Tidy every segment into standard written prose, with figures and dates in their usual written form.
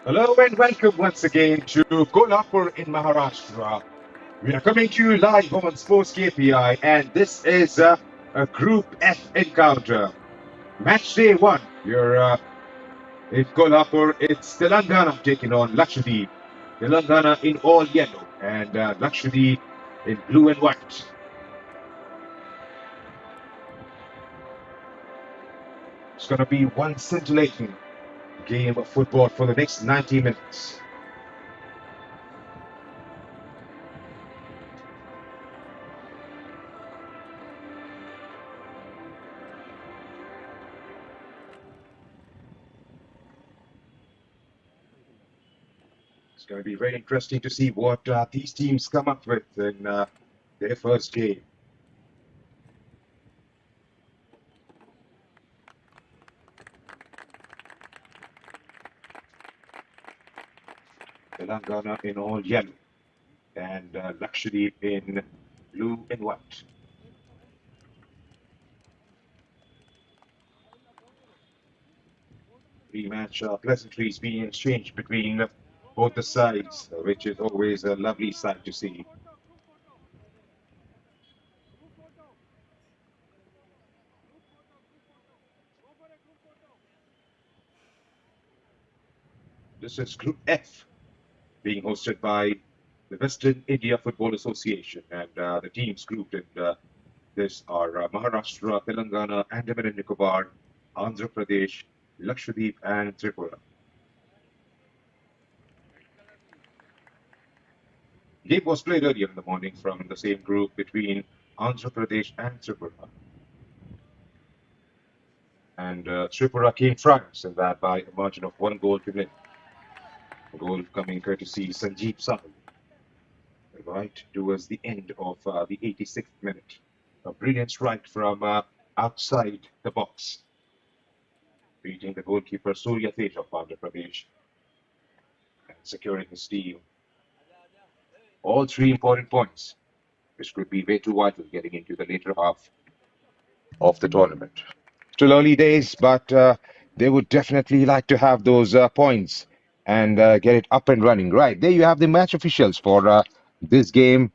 Hello and welcome once again to Kolhapur in Maharashtra. We are coming to you live on Sports KPI, and this is a Group F encounter. Match day one. You're in Kolhapur. It's Telangana taking on Lakshadweep. Telangana in all yellow and Lakshadweep in blue and white. It's going to be one scintillating game of football for the next 90 minutes. It's going to be very interesting to see what these teams come up with in their first game. Telangana in all yellow and Lakshadweep in blue and white. Pre-match pleasantries being exchanged between both the sides, which is always a lovely sight to see. This is Group F, being hosted by the Western India Football Association, and the teams grouped in this are Maharashtra, Telangana, Andaman and Nicobar, Andhra Pradesh, Lakshadweep, and Tripura. Game was played earlier in the morning from the same group between Andhra Pradesh and Tripura. And Tripura came triumphs in that by a margin of 1 goal to 0. A goal coming courtesy Sanjeev Sahal right towards the end of the 86th minute. A brilliant strike from outside the box, beating the goalkeeper Surya Tej of Andhra Pradesh and securing his team all three important points, which could be way too vital getting into the later half of the tournament. Still early days, but they would definitely like to have those points and get it up and running. Right, there you have the match officials for this game.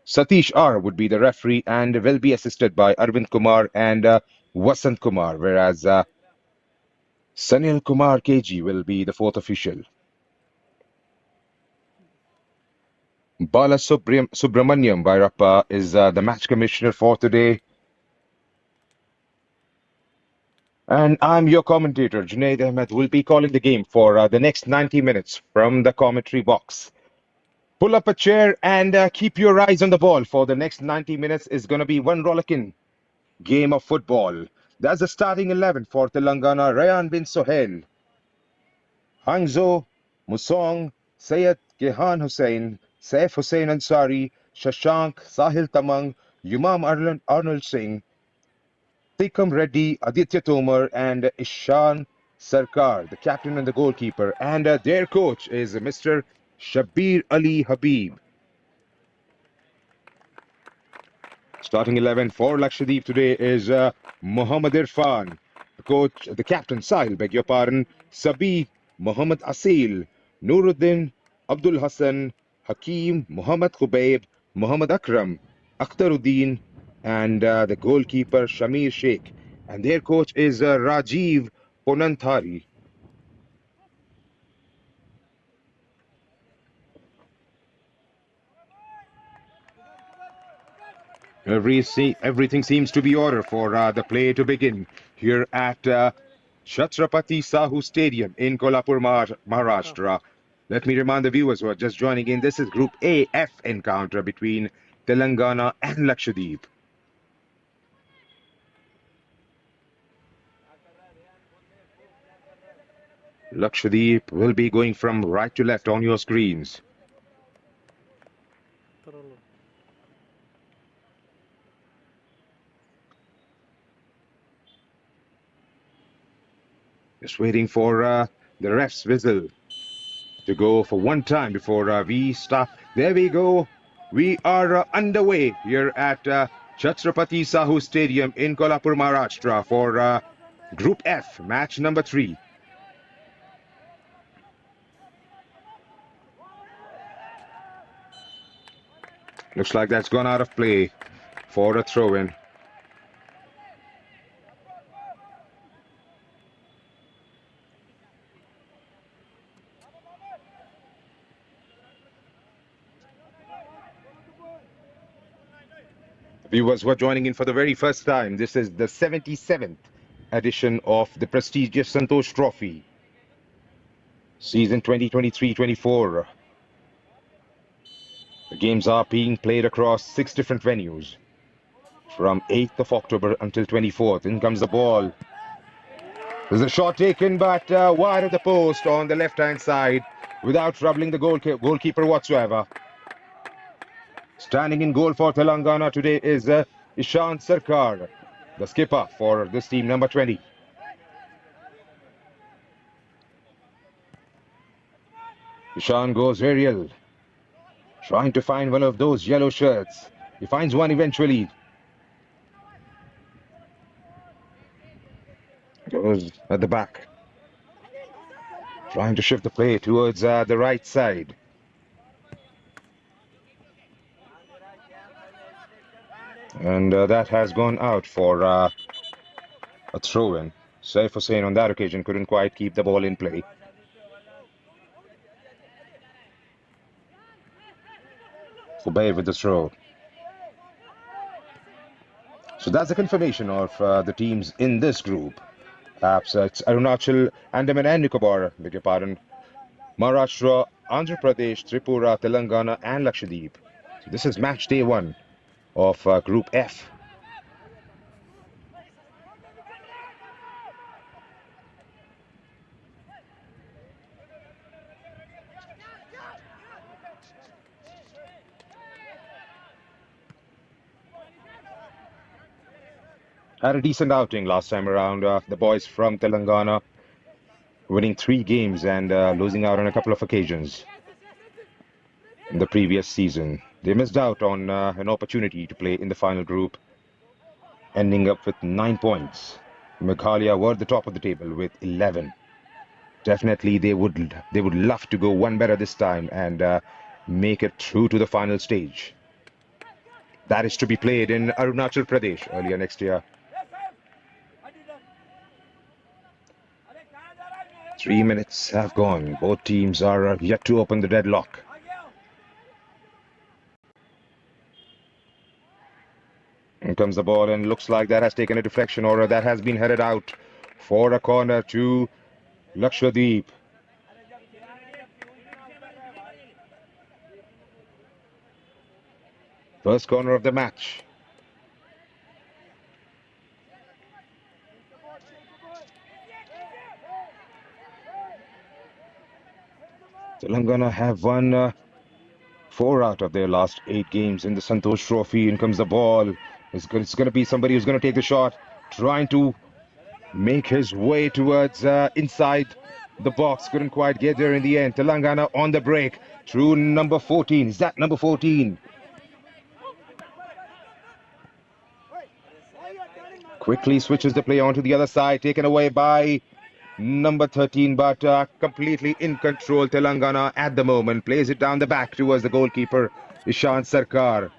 Satish R would be the referee and will be assisted by Arvind Kumar and Vasant Kumar, whereas Sanil Kumar KG will be the fourth official. Bala Subramaniam Bhairappa is the match commissioner for today. And I'm your commentator, Junaid Ahmed, will be calling the game for the next 90 minutes from the commentary box. Pull up a chair and keep your eyes on the ball for the next 90 minutes. Is going to be one rollicking game of football. That's the starting 11 for Telangana. Rayan bin Sohail, Hangzo, Musong, Sayed Gehan Hussain, Saif Hussain Ansari, Shashank, Sahil Tamang, Yumam Arnold Singh, Tikam Reddy, Aditya Tomar, and Ishan Sarkar, the captain and the goalkeeper. And their coach is Mr. Shabir Ali Habib. Starting 11 for Lakshadweep today is Muhammad Irfan, the coach, the captain, Sahil, beg your pardon, Sabi, Muhammad Asil, Nuruddin, Abdul Hassan, Hakim, Muhammad Khubaib, Muhammad Akram, Akhtaruddin, and the goalkeeper Shamir Sheikh. And their coach is Rajiv Ponanthari. Everything seems to be order for the play to begin here at Chhatrapati Sahu Stadium in Kolhapur, Maharashtra. Let me remind the viewers who are just joining in, this is Group AF encounter between Telangana and Lakshadweep. Lakshadweep will be going from right to left on your screens. Just waiting for the ref's whistle to go for one time before we start. There we go. We are underway here at Chhatrapati Sahu Stadium in Kolhapur, Maharashtra for Group F, match number 3. Looks like that's gone out of play for a throw-in. Viewers who are joining in for the very first time, this is the 77th edition of the prestigious Santosh Trophy, season 2023-24. The games are being played across 6 different venues from 8th of October until 24th. In comes the ball. There's a shot taken, but wide of the post on the left-hand side without troubling the goalkeeper whatsoever. Standing in goal for Telangana today is Ishan Sarkar, the skipper for this team, number 20. Ishan goes aerial, trying to find one of those yellow shirts. He finds one eventually. Goes at the back, trying to shift the play towards the right side. And that has gone out for a throw-in. Saif Hussain on that occasion couldn't quite keep the ball in play. Fubayr with the throw. So that's the confirmation of the teams in this group. Perhaps it's Arunachal, Andaman and Nicobar, beg your pardon, Maharashtra, Andhra Pradesh, Tripura, Telangana and Lakshadweep. So this is match day 1 of Group F. Had a decent outing last time around. The boys from Telangana winning 3 games and losing out on a couple of occasions in the previous season. They missed out on an opportunity to play in the final group, ending up with 9 points. Meghalaya were at the top of the table with 11. Definitely they would love to go one better this time and make it through to the final stage. That is to be played in Arunachal Pradesh earlier next year. 3 minutes have gone. Both teams are yet to open the deadlock. In comes the ball, and looks like that has taken a deflection, or that has been headed out for a corner to Lakshadweep. First corner of the match. Telangana have won 4 out of their last 8 games in the Santosh Trophy. In comes the ball. It's going to be somebody who's going to take the shot, trying to make his way towards inside the box. Couldn't quite get there in the end. Telangana on the break through number 14. Is that number 14? Quickly switches the play onto the other side, taken away by number 13, but completely in control. Telangana at the moment plays it down the back towards the goalkeeper, Ishan Sarkar.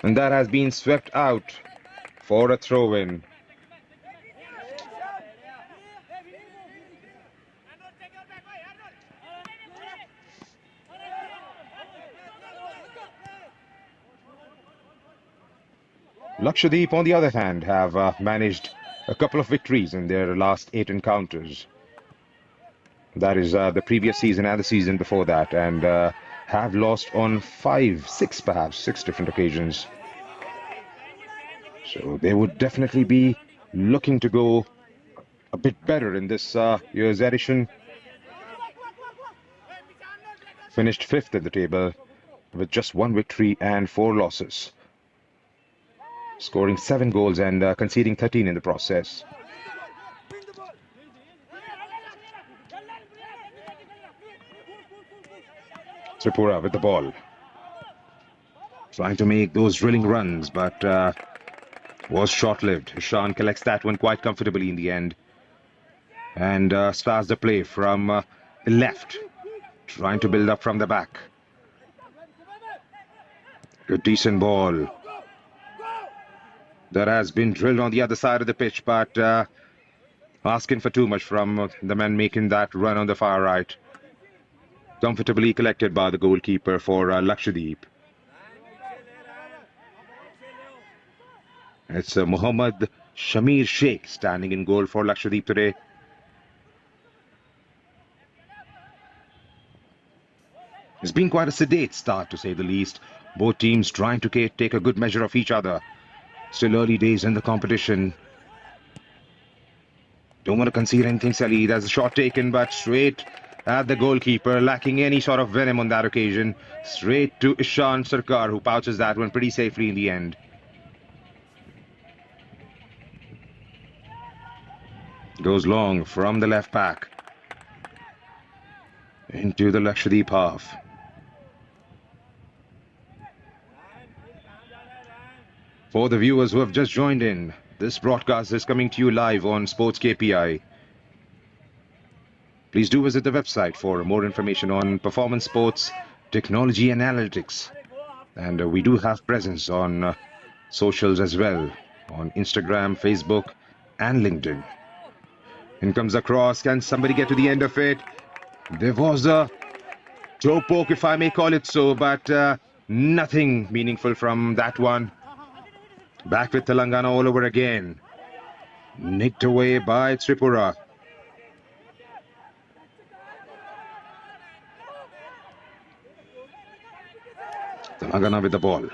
And that has been swept out for a throw-in. Lakshadweep, on the other hand, have managed a couple of victories in their last 8 encounters. That is the previous season and the season before that, and have lost on 6 different occasions. So they would definitely be looking to go a bit better in this year's edition. Finished 5th at the table with just 1 victory and 4 losses, scoring 7 goals and conceding 13 in the process. Tripura with the ball, trying to make those drilling runs, but was short-lived. Ishan collects that one quite comfortably in the end and starts the play from left, trying to build up from the back. A decent ball that has been drilled on the other side of the pitch, but asking for too much from the man making that run on the far right. Comfortably collected by the goalkeeper for Lakshadweep. It's Muhammad Shamir Sheikh standing in goal for Lakshadweep today. It's been quite a sedate start, to say the least. Both teams trying to take a good measure of each other. Still early days in the competition. Don't want to concede anything, Salih. That's a shot taken, but straight at the goalkeeper, lacking any sort of venom on that occasion. Straight to Ishan Sarkar, who pouches that one pretty safely in the end. Goes long from the left back into the Lakshadweep half. For the viewers who have just joined in, this broadcast is coming to you live on Sports KPI. Please do visit the website for more information on performance sports, technology and analytics. And we do have presence on socials as well, on Instagram, Facebook and LinkedIn. In comes the cross. Can somebody get to the end of it? There was a toe poke, if I may call it so, but nothing meaningful from that one. Back with Telangana all over again. Nicked away by Tripura. Telangana with the ball.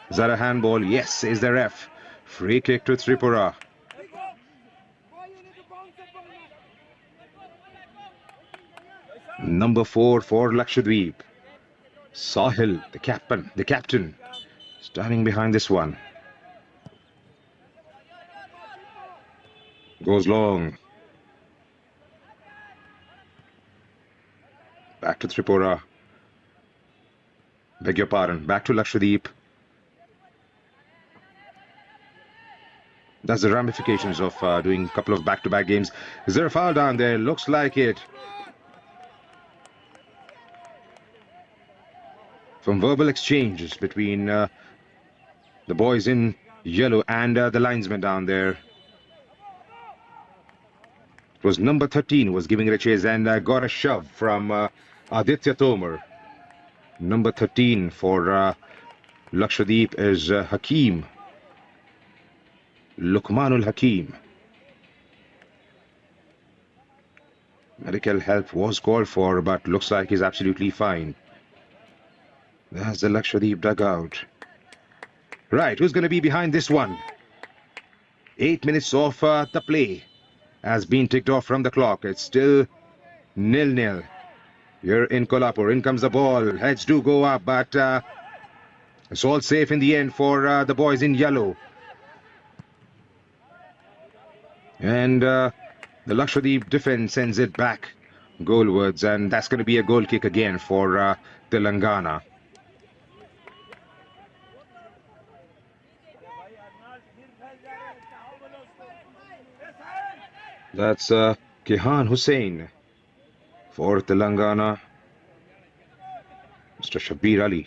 Is that a handball? Yes, says the ref. Free kick to Tripura. Number 4 for Lakshadweep. Sahil, the captain, standing behind this one. Goes long. Back to Tripura. Beg your pardon. Back to Lakshadweep. That's the ramifications of doing a couple of back-to-back games. Is there a foul down there? Looks like it. From verbal exchanges between the boys in yellow and the linesman down there. It was number 13 who was giving it a chase and got a shove from Aditya Tomar. Number 13 for Lakshadweep is Hakim. Lukmanul Hakim. Medical help was called for, but looks like he's absolutely fine. There's the Lakshadweep dugout. Right, who's going to be behind this one? 8 minutes of the play has been ticked off from the clock. It's still 0-0 here in Kolhapur. In comes the ball. Heads do go up, but it's all safe in the end for the boys in yellow. And the Lakshadweep defense sends it back goalwards, and that's going to be a goal kick again for Telangana. That's Kehan Hussain for Telangana. Mr. Shabir Ali.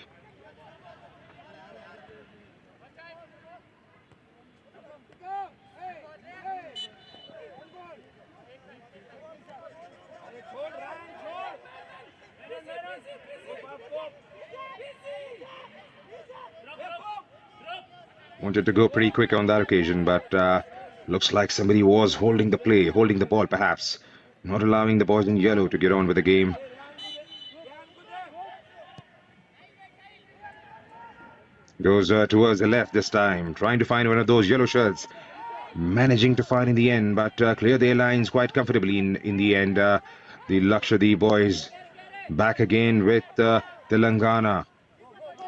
Wanted to go pretty quick on that occasion, but looks like somebody was holding the ball perhaps, not allowing the boys in yellow to get on with the game. Goes towards the left this time, trying to find one of those yellow shirts. Managing to find in the end, but clear their lines quite comfortably in the end. The Lakshadweep boys back again with Telangana.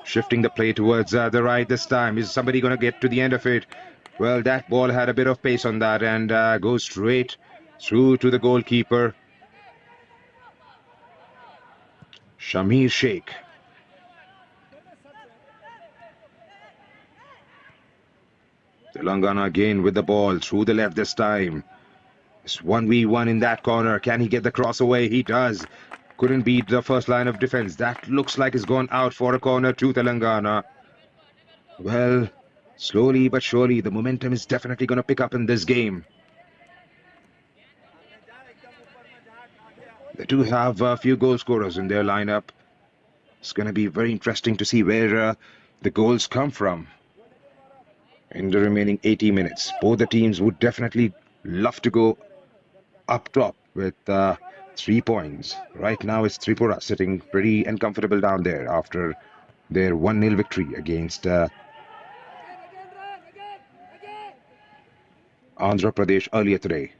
Shifting the play towards the right this time. Is somebody going to get to the end of it? Well, that ball had a bit of pace on that and goes straight through to the goalkeeper. Shamir Sheikh. Telangana again with the ball through the left this time. It's 1v1 in that corner. Can he get the cross away? He does. Couldn't beat the first line of defense. That looks like it's gone out for a corner to Telangana. Well, slowly but surely, the momentum is definitely going to pick up in this game. They do have a few goal scorers in their lineup. It's going to be very interesting to see where the goals come from in the remaining 80 minutes. Both the teams would definitely love to go up top with 3 points. Right now, it's Tripura sitting pretty uncomfortable down there after their 1-0 victory against Andhra Pradesh earlier today.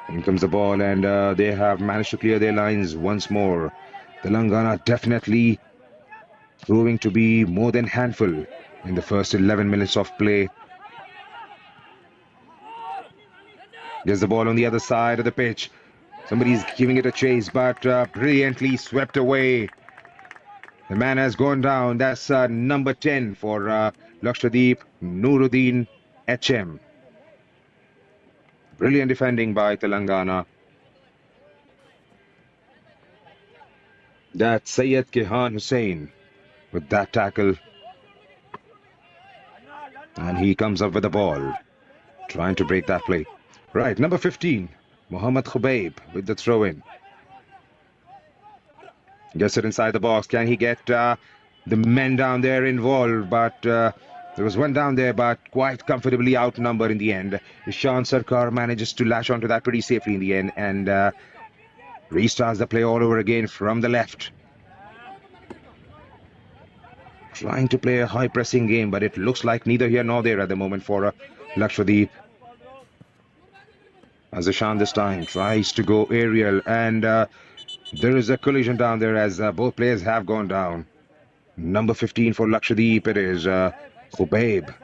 In comes the ball, and they have managed to clear their lines once more. Telangana definitely proving to be more than handful in the first 11 minutes of play. There's the ball on the other side of the pitch. Somebody's giving it a chase, but brilliantly swept away. The man has gone down. That's number 10 for Lakshadweep, Nuruddin HM. Brilliant defending by Telangana. That's Syed Kehan Hussain with that tackle. And he comes up with the ball, trying to break that play. Right, number 15, Mohammad Khubaib with the throw-in. Gets it inside the box. Can he get the men down there involved? But there was one down there, but quite comfortably outnumbered in the end. Ishan Sarkar manages to latch onto that pretty safely in the end and restarts the play all over again from the left. Trying to play a high-pressing game, but it looks like neither here nor there at the moment for Lakshadweep. As Ishan this time tries to go aerial, and there is a collision down there as both players have gone down. Number 15 for Lakshadweep, it is Khubaib.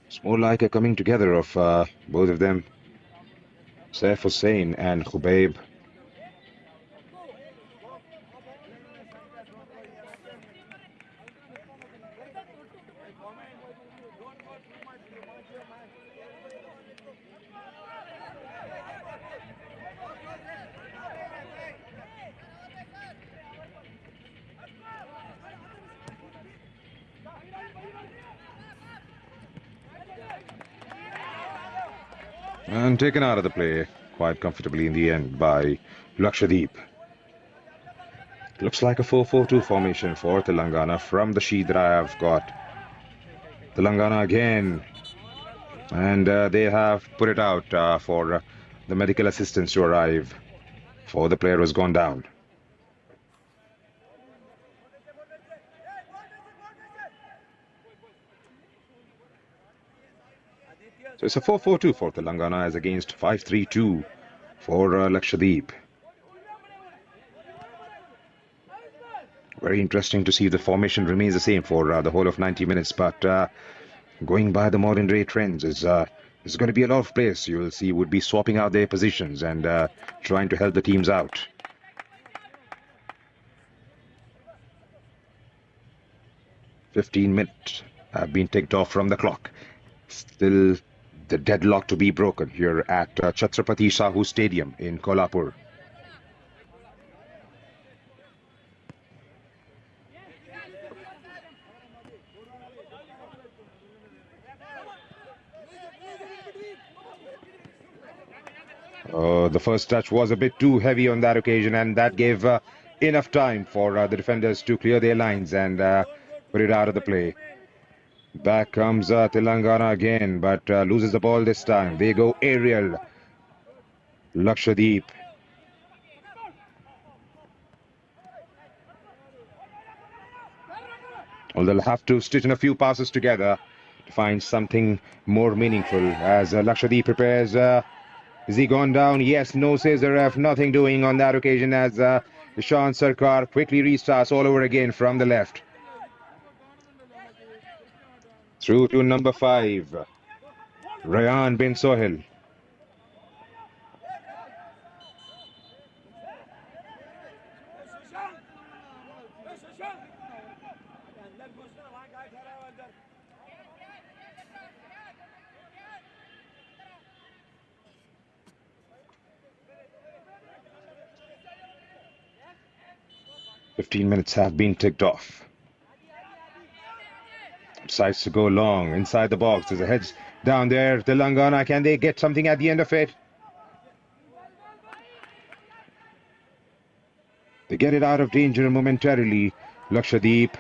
It's more like a coming together of both of them, Saif Hussain and Khubaib. And taken out of the play quite comfortably in the end by Lakshadweep. Looks like a 4-4-2 formation for Telangana from the sheet that I have got. Telangana again. And they have put it out for the medical assistance to arrive for the player who has gone down. So it's a 4-4-2 for Telangana as against 5-3-2 for Lakshadweep. Very interesting to see if the formation remains the same for the whole of 90 minutes. But going by the modern day trends, there's going to be a lot of players you will see would be swapping out their positions and trying to help the teams out. "15 minutes have been ticked off from the clock. Still the deadlock to be broken here at Chhatrapati Shahu Stadium in Kolhapur. The first touch was a bit too heavy on that occasion, and that gave enough time for the defenders to clear their lines and put it out of the play. Back comes Telangana again, but loses the ball this time. They go aerial. Lakshadweep. Well, they'll have to stitch in a few passes together to find something more meaningful as Lakshadweep prepares. Is he gone down? Yes, no, says the ref. Nothing doing on that occasion as Ishan Sarkar quickly restarts all over again from the left. Through to number 5, Rayan bin Sohail. 15 minutes have been ticked off. Decides to go long inside the box. There's a heads down there. Telangana, can they get something at the end of it? They get it out of danger momentarily. Lakshadweep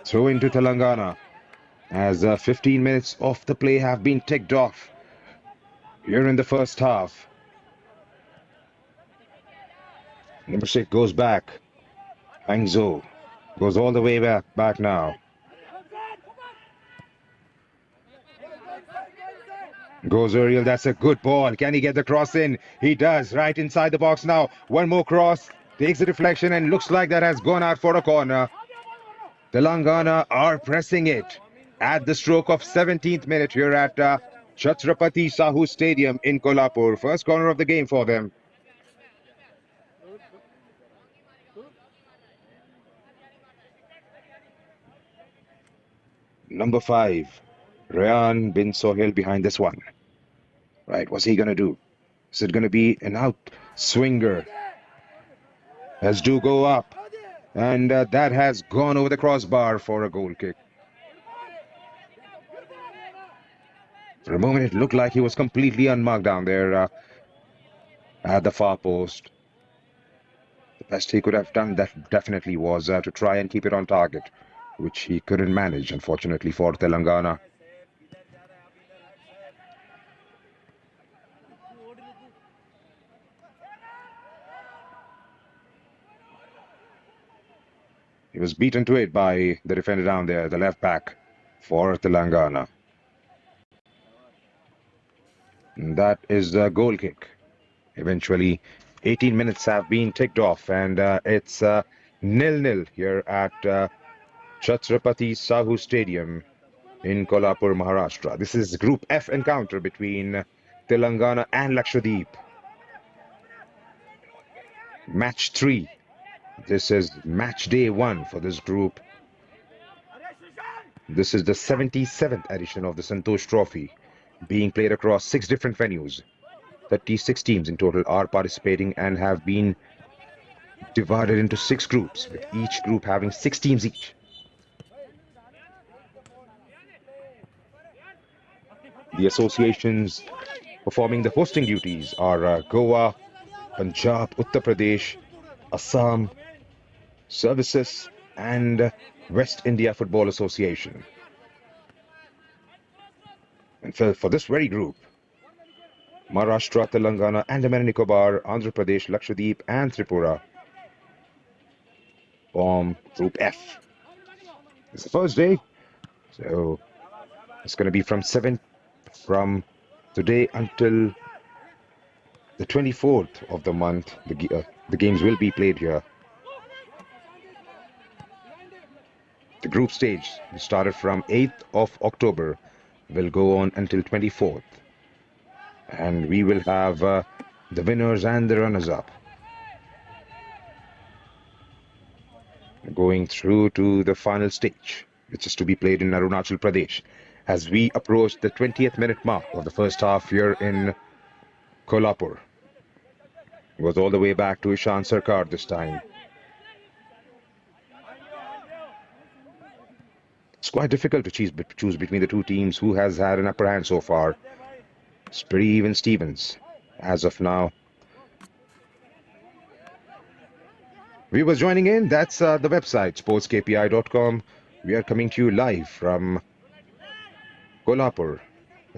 throw into Telangana as 15 minutes of the play have been ticked off here in the first half. Number 6 goes back. Hangzhou goes all the way back now. Goes aerial, that's a good ball. Can he get the cross in? He does, right inside the box now. One more cross, takes the deflection and looks like that has gone out for a corner. Telangana are pressing it at the stroke of 17th minute here at Chhatrapati Sahu Stadium in Kolhapur. First corner of the game for them. Number 5, Rayan bin Sohail behind this one. Right, what's he going to do? Is it going to be an out swinger? Has do go up. And that has gone over the crossbar for a goal kick. For a moment, it looked like he was completely unmarked down there at the far post. The best he could have done that definitely was to try and keep it on target, which he couldn't manage, unfortunately, for Telangana. He was beaten to it by the defender down there, the left back for Telangana. And that is the goal kick. Eventually, 18 minutes have been ticked off, and it's 0-0 here at Chhatrapati Sahu Stadium in Kolhapur, Maharashtra. This is Group F encounter between Telangana and Lakshadweep. Match 3. This is match day 1 for this group. This is the 77th edition of the Santosh Trophy, being played across 6 different venues. 36 teams in total are participating and have been divided into 6 groups, with each group having 6 teams each. The associations performing the hosting duties are Goa, Punjab, Uttar Pradesh, Assam, Services, and West India Football Association. And for this very group, Maharashtra, Telangana, Andaman and Nicobar, Andhra Pradesh, Lakshadweep, and Tripura form Group F. It's the first day, so it's going to be from today until the 24th of the month. The games will be played here. The group stage started from 8th of October, will go on until 24th. And we will have the winners and the runners-up going through to the final stage, which is to be played in Arunachal Pradesh, as we approach the 20th minute mark of the first half here in Kolhapur. It was all the way back to Ishan Sarkar this time. It's quite difficult to choose between the two teams who has had an upper hand so far. It's pretty even Stevens as of now. Viewers joining in, that's the website sportskpi.com. We are coming to you live from Kolhapur.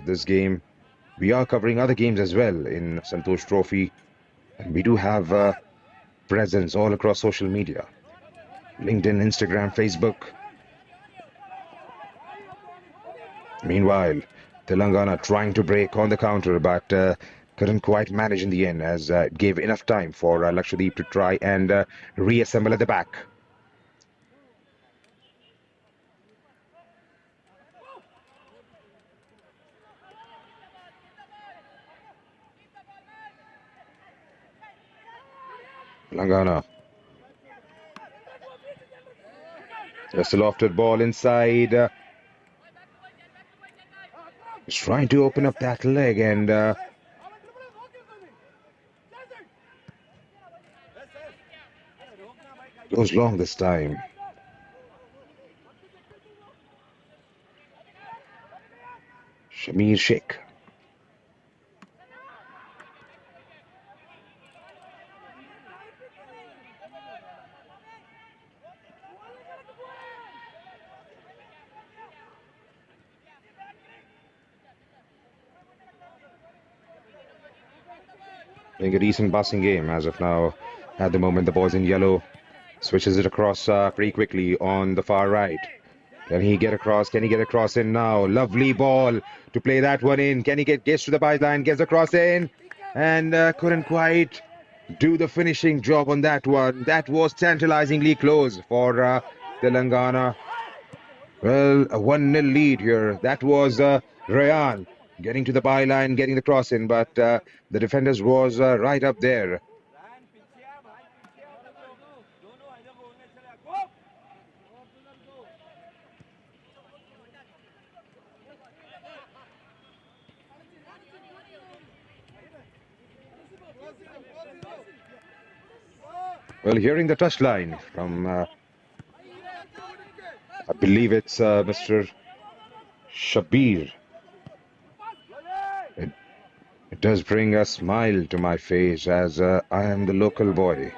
This game, we are covering other games as well in Santosh Trophy, and we do have presence all across social media: LinkedIn, Instagram, Facebook. Meanwhile, Telangana trying to break on the counter, but couldn't quite manage in the end, as it gave enough time for Lakshadweep to try and reassemble at the back. Telangana Just a lofted ball inside. He's trying to open up that leg and goes long this time. Shamir Sheikh. Playing a decent passing game as of now. At the moment, the boys in yellow switches it across pretty quickly on the far right. Can he get across? Can he get across in now? Lovely ball to play that one in. Can he gets to the byline, gets across in, and couldn't quite do the finishing job on that one. That was tantalizingly close for Telangana. Well, a 1-0 lead here. That was Rayan getting to the byline, getting the cross in, but the defenders was right up there. Well, hearing the touchline from, I believe it's Mr. Shabir. It does bring a smile to my face as I am the local boy,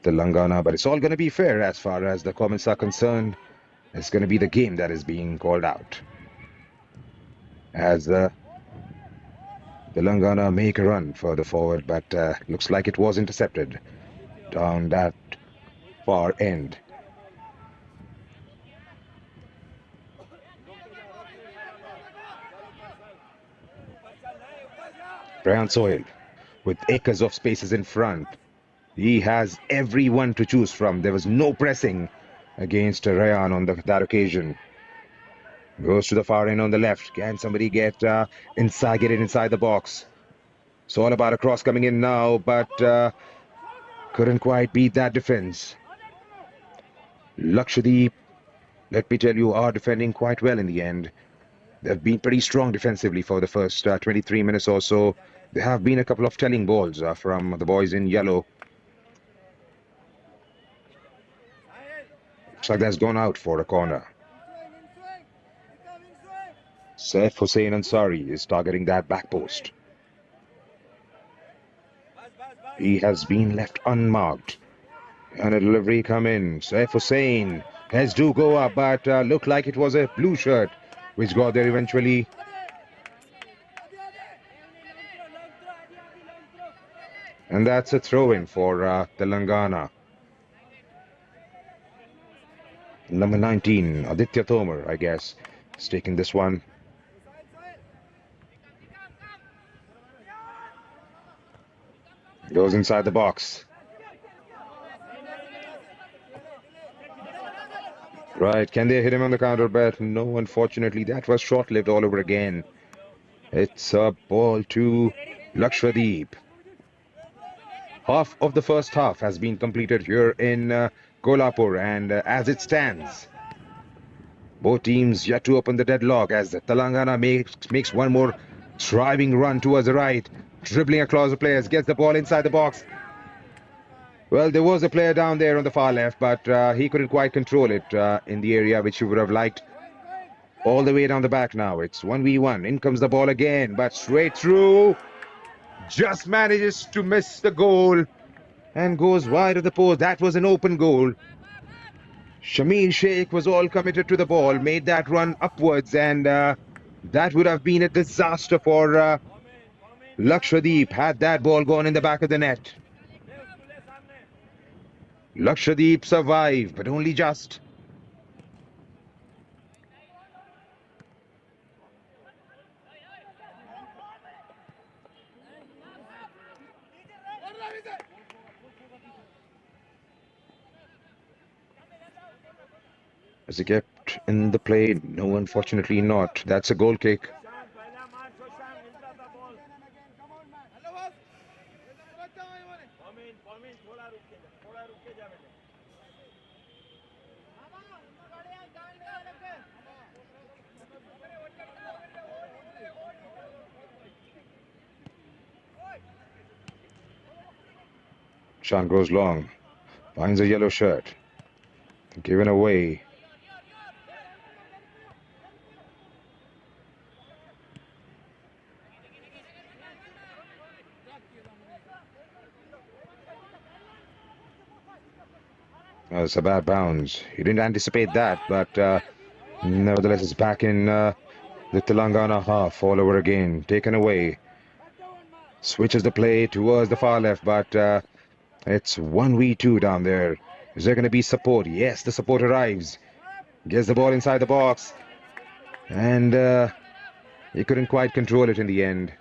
Telangana, but it's all going to be fair as far as the comments are concerned. It's going to be the game that is being called out. As Telangana make a run further forward, but looks like it was intercepted down that far end. Brian Soil with acres of spaces in front. He has everyone to choose from. There was no pressing against Rayan on that occasion. Goes to the far end on the left. Can somebody get inside, get it inside the box? It's all about a cross coming in now, but couldn't quite beat that defense. Lakshadweep, let me tell you, are defending quite well in the end. They've been pretty strong defensively for the first 23 minutes or so. There have been a couple of telling balls from the boys in yellow. Looks like that's gone out for a corner. Saif Hussain Ansari is targeting that back post. He has been left unmarked. And a delivery come in. Saif Hussain has do go up, but looked like it was a blue shirt which got there eventually. And that's a throw-in for Telangana. Number 19, Aditya Tomar, I guess, is taking this one. Goes inside the box. Right, can they hit him on the counter bet? No, unfortunately, that was short-lived all over again. It's a ball to Lakshadweep. Half of the first half has been completed here in Kolhapur, and as it stands, both teams yet to open the deadlock as Telangana makes one more driving run towards the right, dribbling across the players, gets the ball inside the box. Well, there was a player down there on the far left, but he couldn't quite control it in the area which he would have liked. All the way down the back now. It's 1v1. In comes the ball again, but straight through. Just manages to miss the goal and goes wide of the post. That was an open goal. Shamir Sheikh was all committed to the ball, made that run upwards, and that would have been a disaster for Lakshadweep had that ball gone in the back of the net. Lakshadweep survived, but only just. Is he kept in the play? No, unfortunately not. That's a goal kick. Sean goes long. Finds a yellow shirt. Given away. It's a bad bounce. He didn't anticipate that, but nevertheless, it's back in the Telangana half all over again. Taken away. Switches the play towards the far left, but it's 1v2 down there. Is there going to be support? Yes, the support arrives. Gets the ball inside the box. And he couldn't quite control it in the end.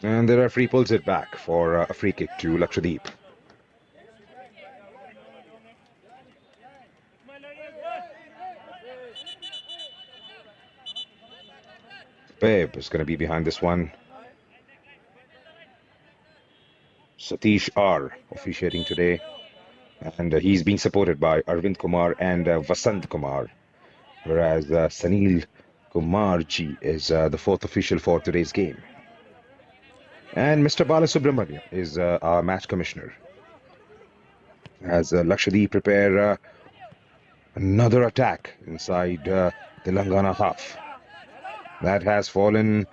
And the referee pulls it back for a free kick to Lakshadweep. Babe is going to be behind this one. Satish R officiating today. And he's being supported by Arvind Kumar and Vasant Kumar. Whereas Sanil Kumarji is the fourth official for today's game. And Mr. Balasubramanian is our match commissioner. As Lakshadweep prepare another attack inside the Telangana half. That has fallen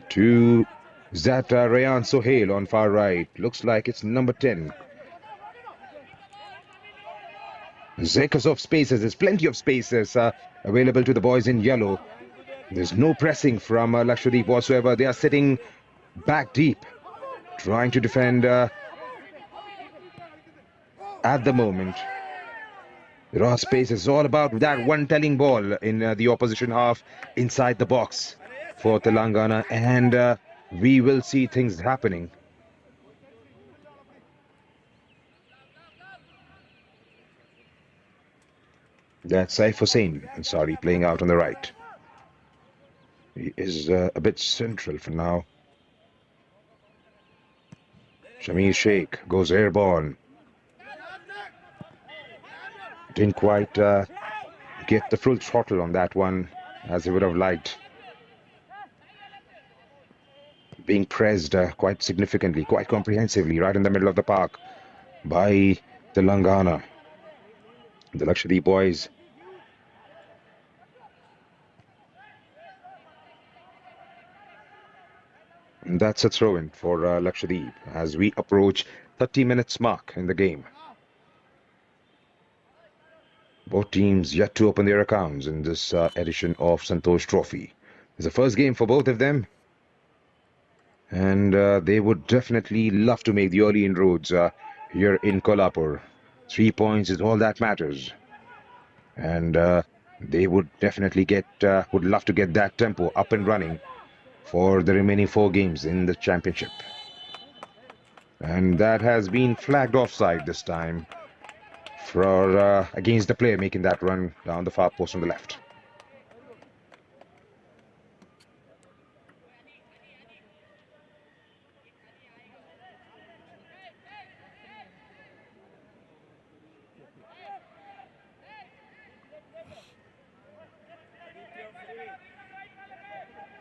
to Rayan Sohail on far right. Looks like it's number 10. Acres of spaces. There's plenty of spaces available to the boys in yellow. There's no pressing from Lakshadweep whatsoever. They are sitting back deep, trying to defend at the moment. There are spaces. It's all about that one telling ball in the opposition half inside the box for Telangana, and we will see things happening. That's Saif Hussain Ansari playing out on the right. He is a bit central for now. Shamir Sheikh goes airborne. Didn't quite get the full throttle on that one as he would have liked. Being pressed quite significantly, quite comprehensively, right in the middle of the park by Telangana. The Lakshadweep boys. And that's a throw-in for Lakshadweep as we approach 30 minutes mark in the game. Both teams yet to open their accounts in this edition of Santosh Trophy. It's the first game for both of them. And they would definitely love to make the early inroads here in Kolhapur. 3 points is all that matters. And they would definitely would love to get that tempo up and running for the remaining 4 games in the championship. And that has been flagged offside this time for against the player making that run down the far post on the left.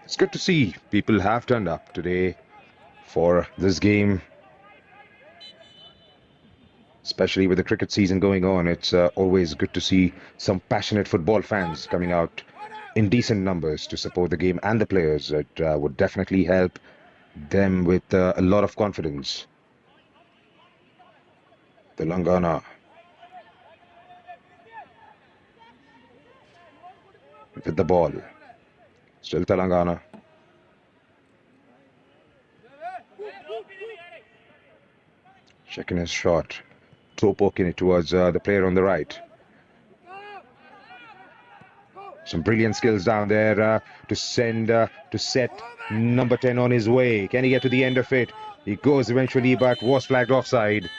It's good to see people have turned up today for this game. Especially with the cricket season going on, it's always good to see some passionate football fans coming out in decent numbers to support the game and the players. It would definitely help them with a lot of confidence. Telangana with the ball. Still Telangana. Checking his shot. Toe poking it towards the player on the right. Some brilliant skills down there to set number 10 on his way. Can he get to the end of it? He goes eventually, but was flagged offside.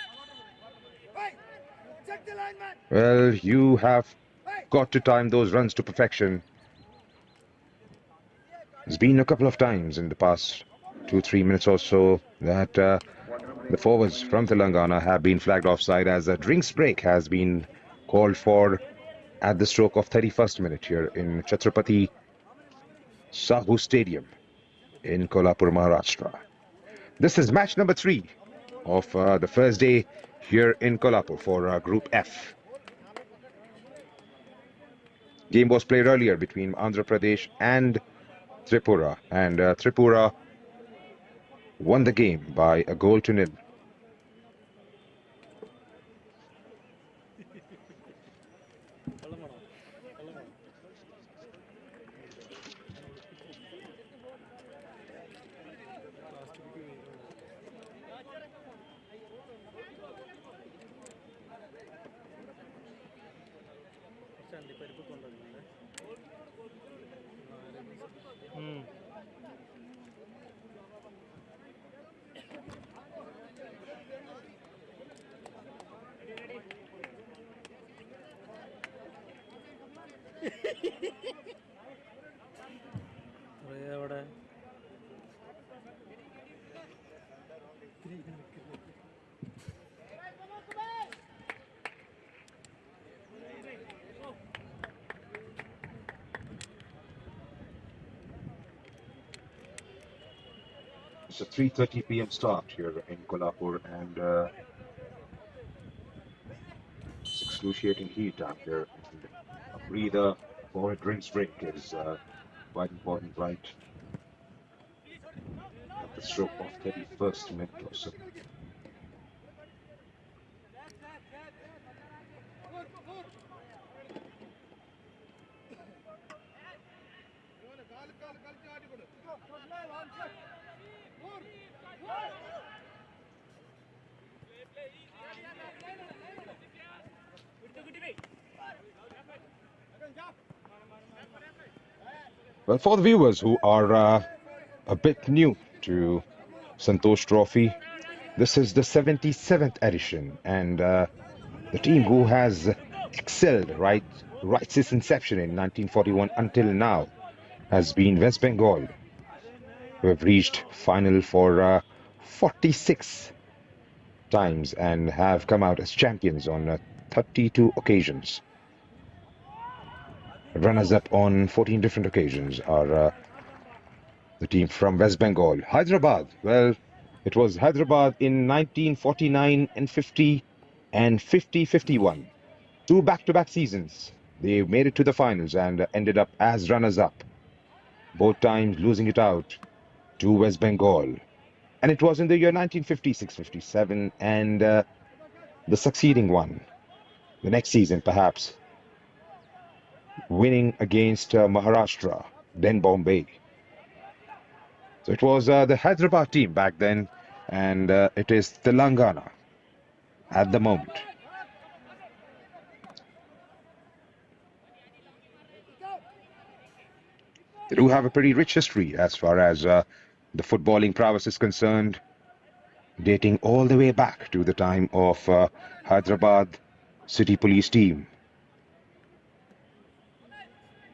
Well, you have got to time those runs to perfection. It's been a couple of times in the past 2-3 minutes or so that the forwards from Telangana have been flagged offside as a drinks break has been called for at the stroke of 31st minute here in Chhatrapati Sahu Stadium in Kolhapur, Maharashtra. This is match number 3 of the first day here in Kolhapur for Group F. Game was played earlier between Andhra Pradesh and Tripura, and Tripura won the game by a goal to nil. It's a 3:30 p.m. start here in Kolhapur, and it's excruciating heat down here. And a breather for a drinks break is quite important, right? At the stroke of 31st minute or so. Well, for the viewers who are a bit new to Santosh Trophy, this is the 77th edition, and the team who has excelled right since inception in 1941 until now has been West Bengal, who have reached final for 46 times and have come out as champions on 32 occasions. Runners-up on 14 different occasions are the team from West Bengal. Hyderabad, well, it was Hyderabad in 1949 and 50 and 50-51. 2 back-to-back seasons. They made it to the finals and ended up as runners-up, both times losing it out to West Bengal. And it was in the year 1956-57 and the succeeding one, the next season perhaps, winning against Maharashtra, then Bombay. So it was the Hyderabad team back then, and it is Telangana at the moment. They do have a pretty rich history as far as the footballing prowess is concerned, dating all the way back to the time of Hyderabad City Police team,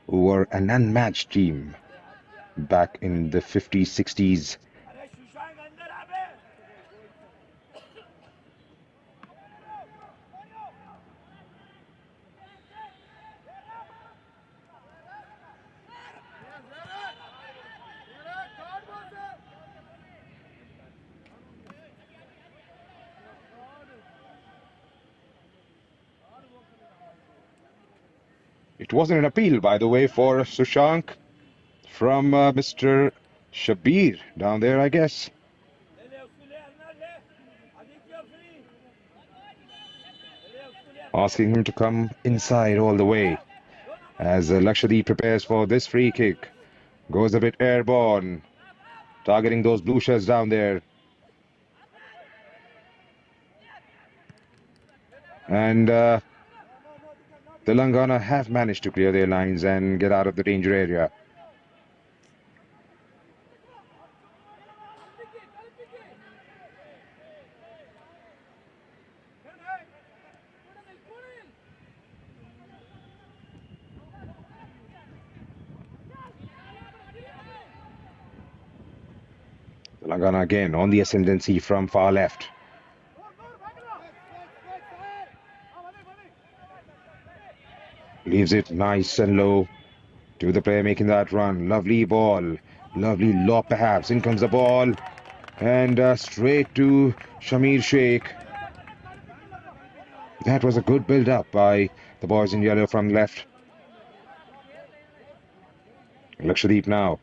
who were an unmatched team back in the 50s, 60s. It wasn't an appeal, by the way, for Sushank from Mr. Shabir down there, I guess. Asking him to come inside all the way as Lakshadweep prepares for this free kick. Goes a bit airborne, targeting those blue shirts down there. And Telangana have managed to clear their lines and get out of the danger area. Telangana again on the ascendancy from far left. Leaves it nice and low to the player making that run. Lovely ball. Lovely lob perhaps. In comes the ball. And straight to Shamir Sheikh. That was a good build-up by the boys in yellow from left. Lakshadweep now.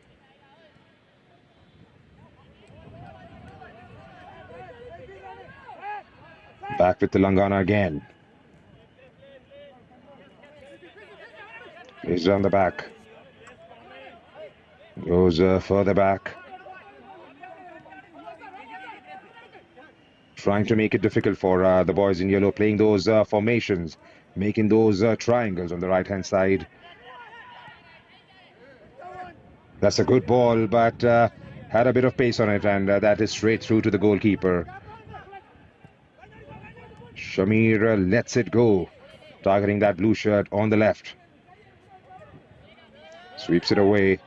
Back with Telangana again. He's down the back. Goes further back. Trying to make it difficult for the boys in yellow, playing those formations, making those triangles on the right-hand side. That's a good ball, but had a bit of pace on it, and that is straight through to the goalkeeper. Shamir lets it go, targeting that blue shirt on the left. Sweeps it away.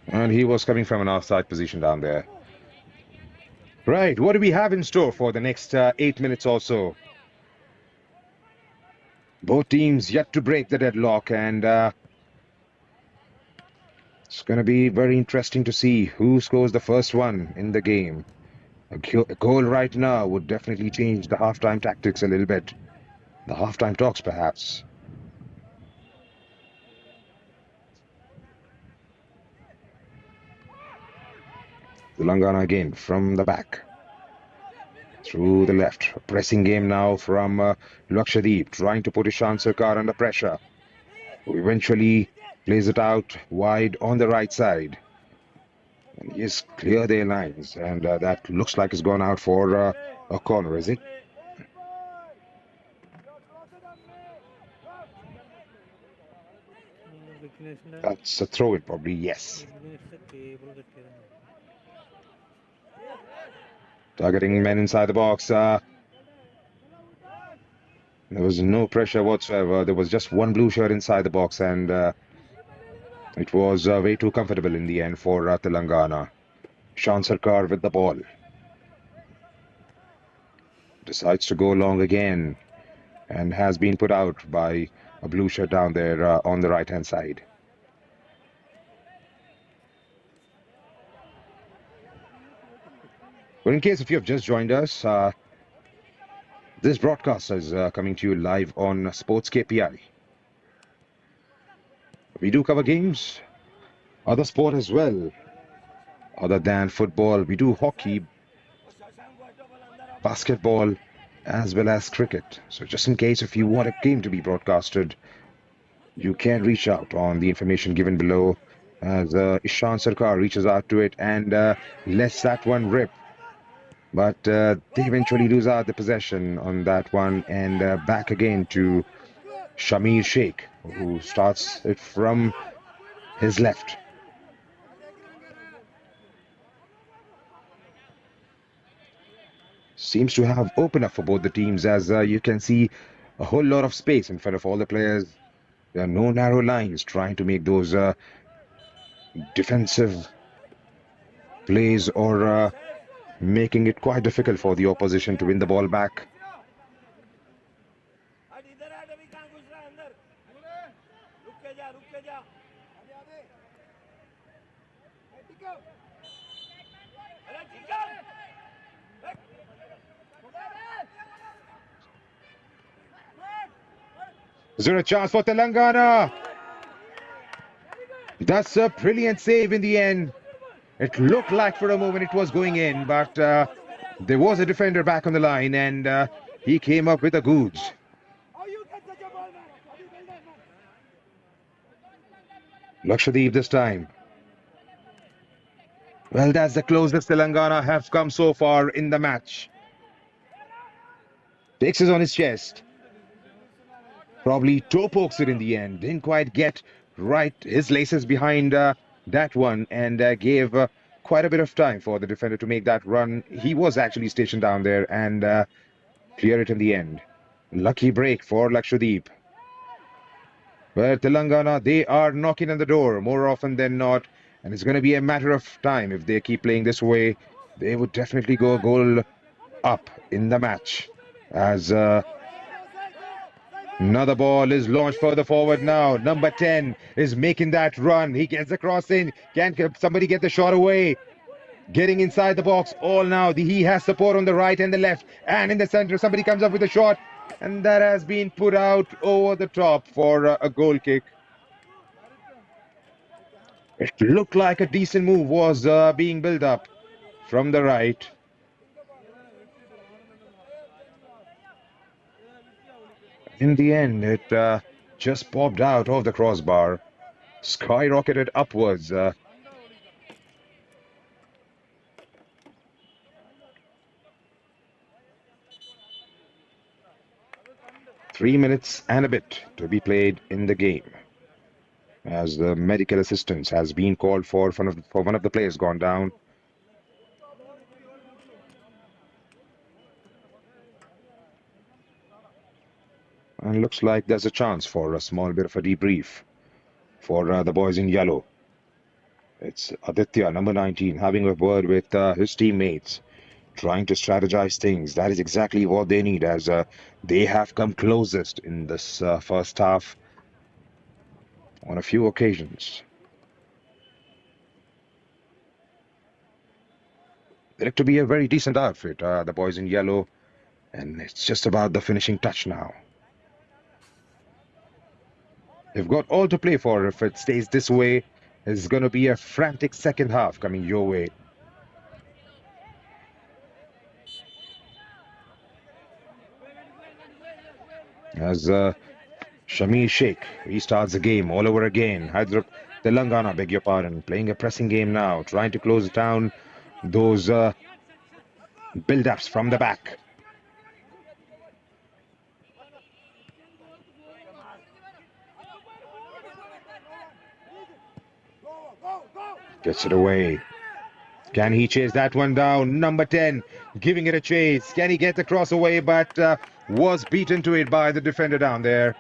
And he was coming from an offside position down there. Right, what do we have in store for the next 8 minutes or so? Both teams yet to break the deadlock, and it's going to be very interesting to see who scores the first one in the game. A goal right now would definitely change the halftime tactics a little bit. The halftime talks, perhaps. Telangana again from the back. Through the left. A pressing game now from Lakshadweep, trying to put Ishan Sarkar under pressure. Who eventually plays it out wide on the right side. And he has cleared their lines, and that looks like it's gone out for a corner, is it? That's a throw-in, probably, yes. Targeting men inside the box. There was no pressure whatsoever. There was just one blue shirt inside the box, and it was way too comfortable in the end for Telangana. Ishan Sarkar with the ball. Decides to go long again, and has been put out by a blue shirt down there on the right-hand side. Well, in case if you have just joined us, this broadcast is coming to you live on Sports KPI. We do cover games, other sport as well. Other than football, we do hockey, basketball, as well as cricket. So just in case if you want a game to be broadcasted, you can reach out on the information given below as Ishan Sarkar reaches out to it and lets that one rip. But they eventually lose out the possession on that one, and back again to Shamir Sheikh, who starts it from his left. Seems to have opened up for both the teams, as you can see a whole lot of space in front of all the players. There are no narrow lines trying to make those defensive plays or making it quite difficult for the opposition to win the ball back. Is there a chance for Telangana? That's a brilliant save in the end. It looked like for a moment it was going in, but there was a defender back on the line, and he came up with the goods. Lakshadweep this time. Well, that's the closest Telangana have come so far in the match. Takes it on his chest. Probably toe pokes it in the end. Didn't quite get right his laces behind that one, and gave quite a bit of time for the defender to make that run. He was actually stationed down there and clear it in the end. Lucky break for Lakshadweep. Where Telangana, they are knocking on the door more often than not, and it's going to be a matter of time. If they keep playing this way, they would definitely go a goal up in the match. As another ball is launched further forward now. Number 10 is making that run. He gets the cross in. Can somebody get the shot away? Getting inside the box. All now. He has support on the right and the left. And in the center, somebody comes up with a shot. And that has been put out over the top for a goal kick. It looked like a decent move was being built up from the right. In the end, it just popped out of the crossbar, skyrocketed upwards. 3 minutes and a bit to be played in the game, as the medical assistance has been called for one of the players gone down. And looks like there's a chance for a small bit of a debrief for the boys in yellow. It's Aditya, number 19, having a word with his teammates, trying to strategize things. That is exactly what they need, as they have come closest in this first half on a few occasions. They look to be a very decent outfit, the boys in yellow, and it's just about the finishing touch now. They've got all to play for. If it stays this way, it's going to be a frantic second half coming your way. As Shamir Sheikh restarts the game all over again. Telangana, beg your pardon, playing a pressing game now, trying to close down those build-ups from the back. Gets it away. Can he chase that one down? Number 10 giving it a chase. Can he get the cross away? But was beaten to it by the defender down there.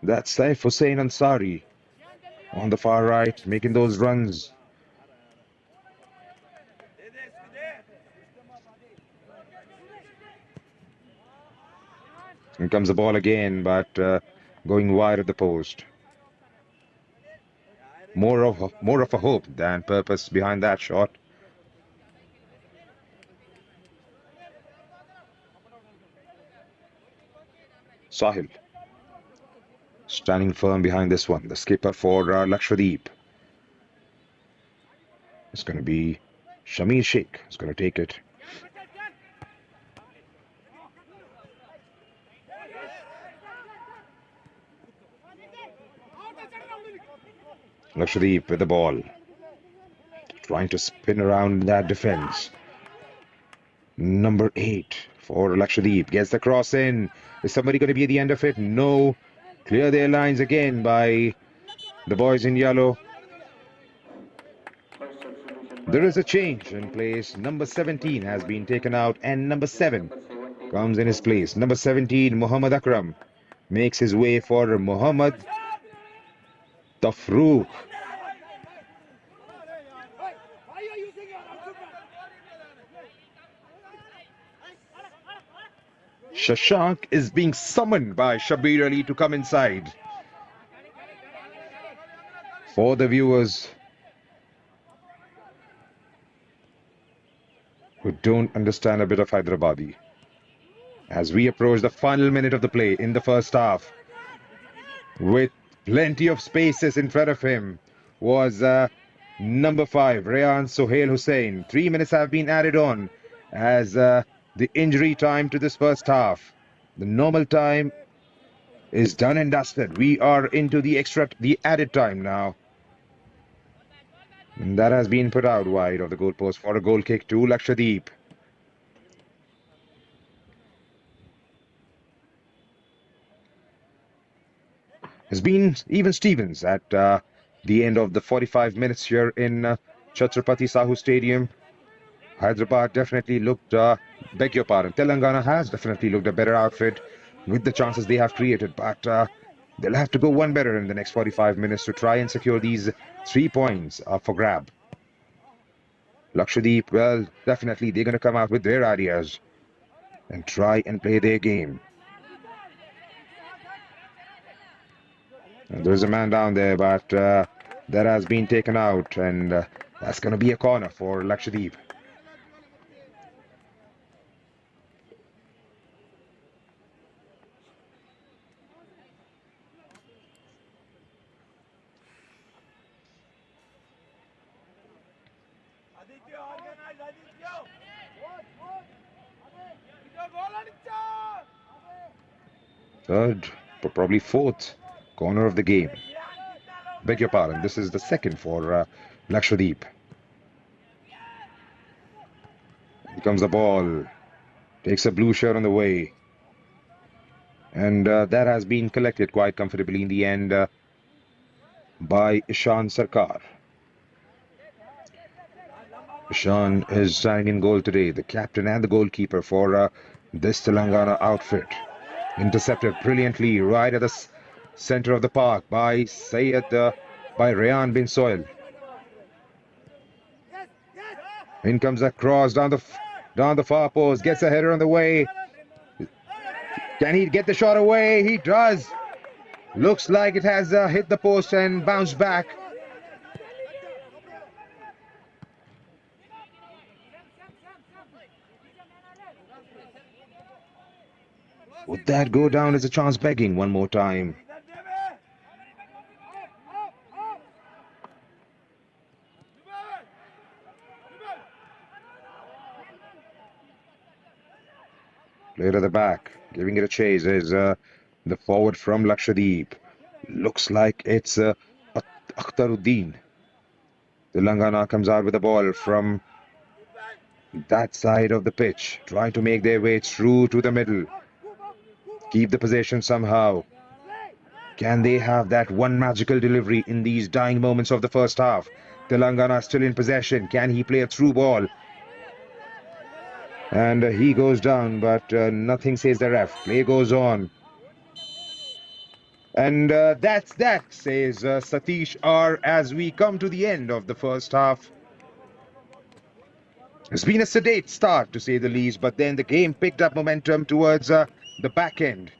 That's Saif Hussain Ansari on the far right, making those runs. Here comes the ball again, but going wide of the post. More of a hope than purpose behind that shot. Sahil standing firm behind this one. The skipper for Lakshadweep. It's going to be Shamir Sheikh. It's going to take it. Lakshadweep with the ball. Trying to spin around that defense. Number 8 for Lakshadweep. Gets the cross in. Is somebody going to be at the end of it? No. Clear their lines again by the boys in yellow. There is a change in place. Number 17 has been taken out and number 7 comes in his place. Number 17, Muhammad Akram, makes his way for Muhammad Tafrook. Shashank is being summoned by Shabir Ali to come inside. For the viewers who don't understand a bit of Hyderabadi, as we approach the final minute of the play in the first half, with plenty of spaces in front of him, was number 5, Rayan Sohail Hussain. 3 minutes have been added on as the injury time to this first half. The normal time is done and dusted. We are into the added time now. And that has been put out wide of the goalpost for a goal kick to Lakshadweep. Has been even Stevens at the end of the 45 minutes here in Chhatrapati Sahu Stadium. Hyderabad definitely looked, beg your pardon, Telangana has definitely looked a better outfit with the chances they have created, but they'll have to go one better in the next 45 minutes to try and secure these 3 points for grab. Lakshadweep, well, definitely they're going to come out with their ideas and try and play their game. And there's a man down there, but that has been taken out, and that's going to be a corner for Lakshadweep. Third, but probably fourth corner of the game. Beg your pardon, this is the second for Lakshadweep. Here comes the ball. Takes a blue shirt on the way. And that has been collected quite comfortably in the end by Ishan Sarkar. Ishan is standing in goal today, the captain and the goalkeeper for this Telangana outfit. Intercepted brilliantly right at the center of the park by by Rayan bin Soil. In comes a cross down the far post, gets a header on the way. Can he get the shot away? He does. Looks like it has hit the post and bounced back. Would that go down as a chance begging one more time? Player at the back, giving it a chase is the forward from Lakshadweep. Looks like it's Akhtaruddin. Telangana comes out with the ball from that side of the pitch, trying to make their way through to the middle. Keep the possession somehow. Can they have that one magical delivery in these dying moments of the first half? Telangana still in possession. Can he play a through ball? And he goes down, but nothing says the ref. Play goes on. And that's that, says Satish R, as we come to the end of the first half. It's been a sedate start, to say the least, but then the game picked up momentum towards the back end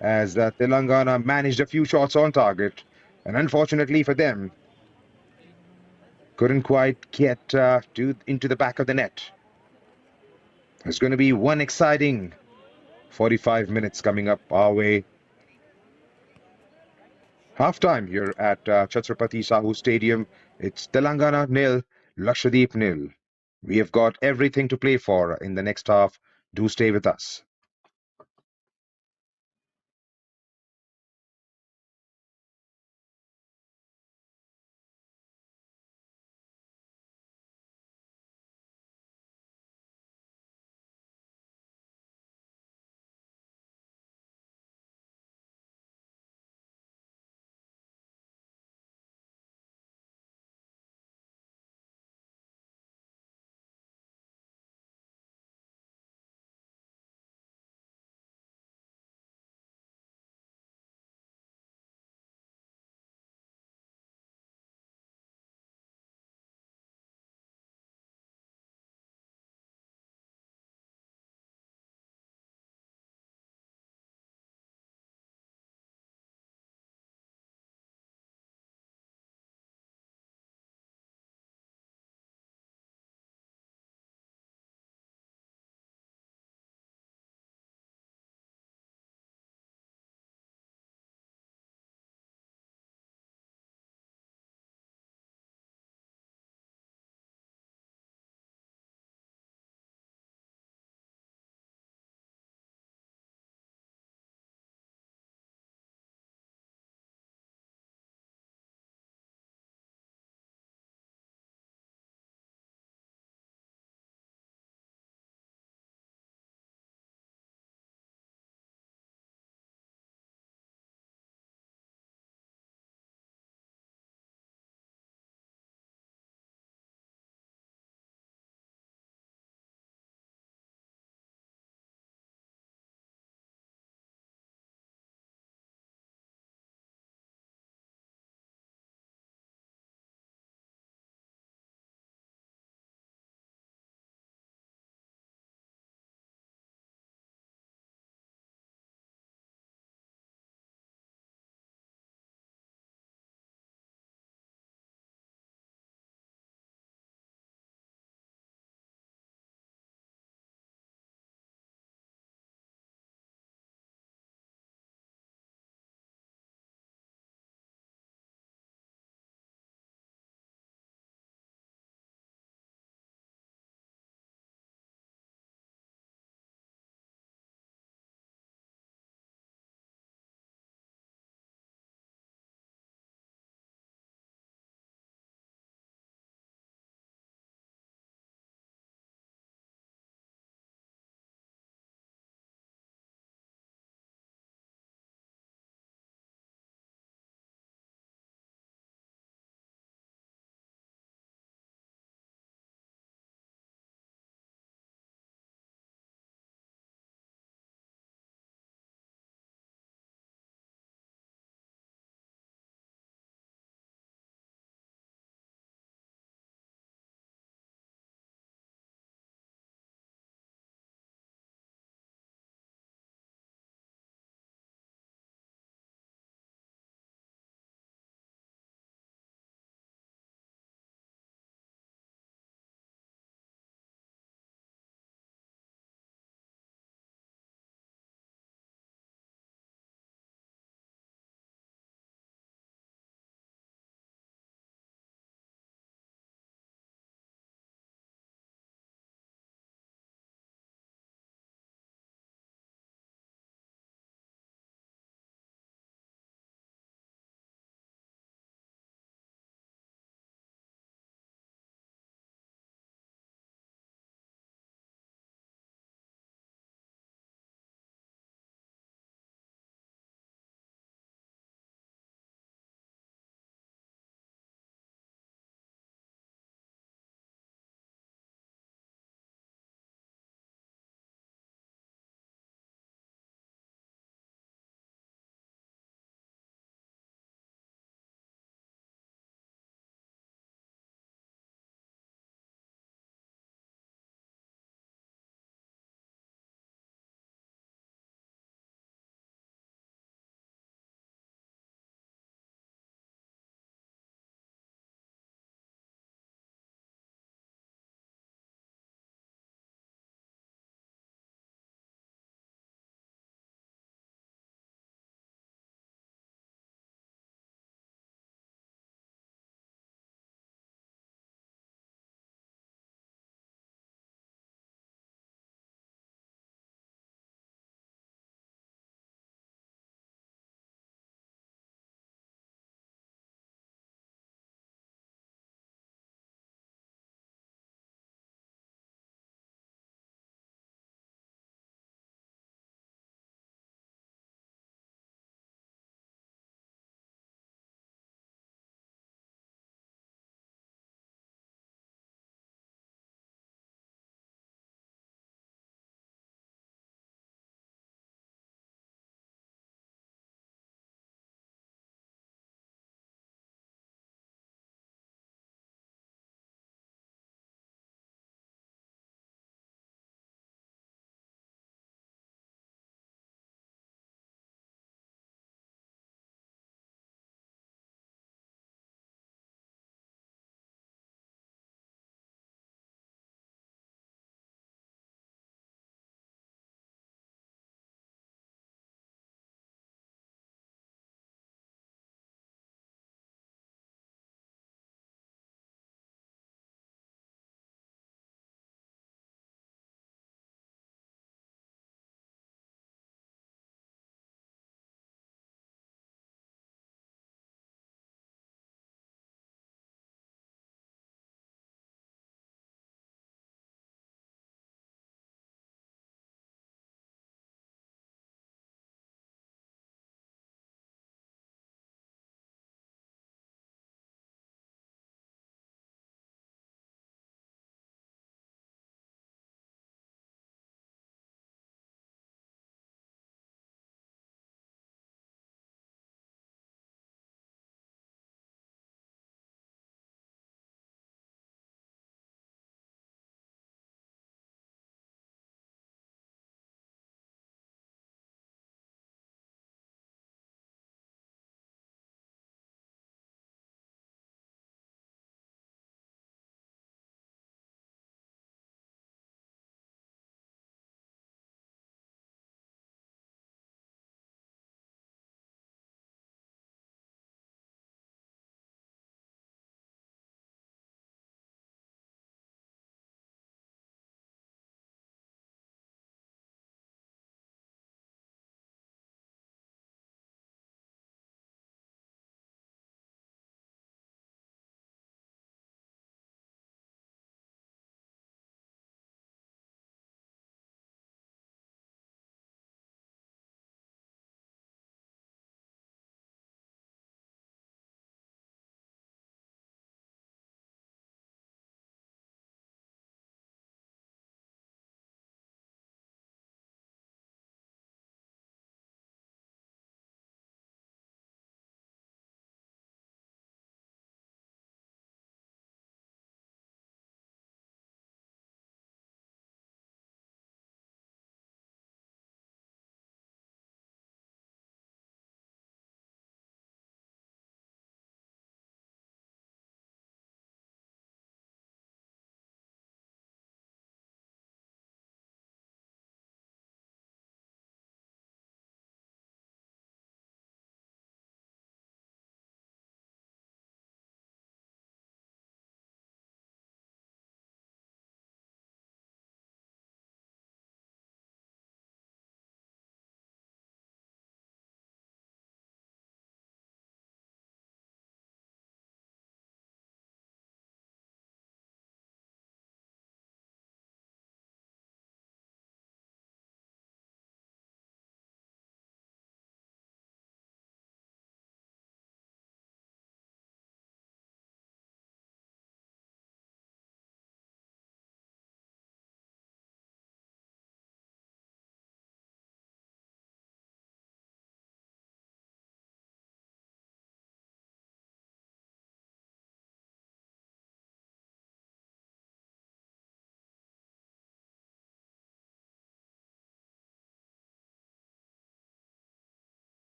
as Telangana managed a few shots on target. And unfortunately for them, couldn't quite get into the back of the net. There's going to be one exciting 45 minutes coming up our way. Halftime here at Chhatrapati Sahu Stadium. It's Telangana nil, Lakshadweep nil. We have got everything to play for in the next half. Do stay with us.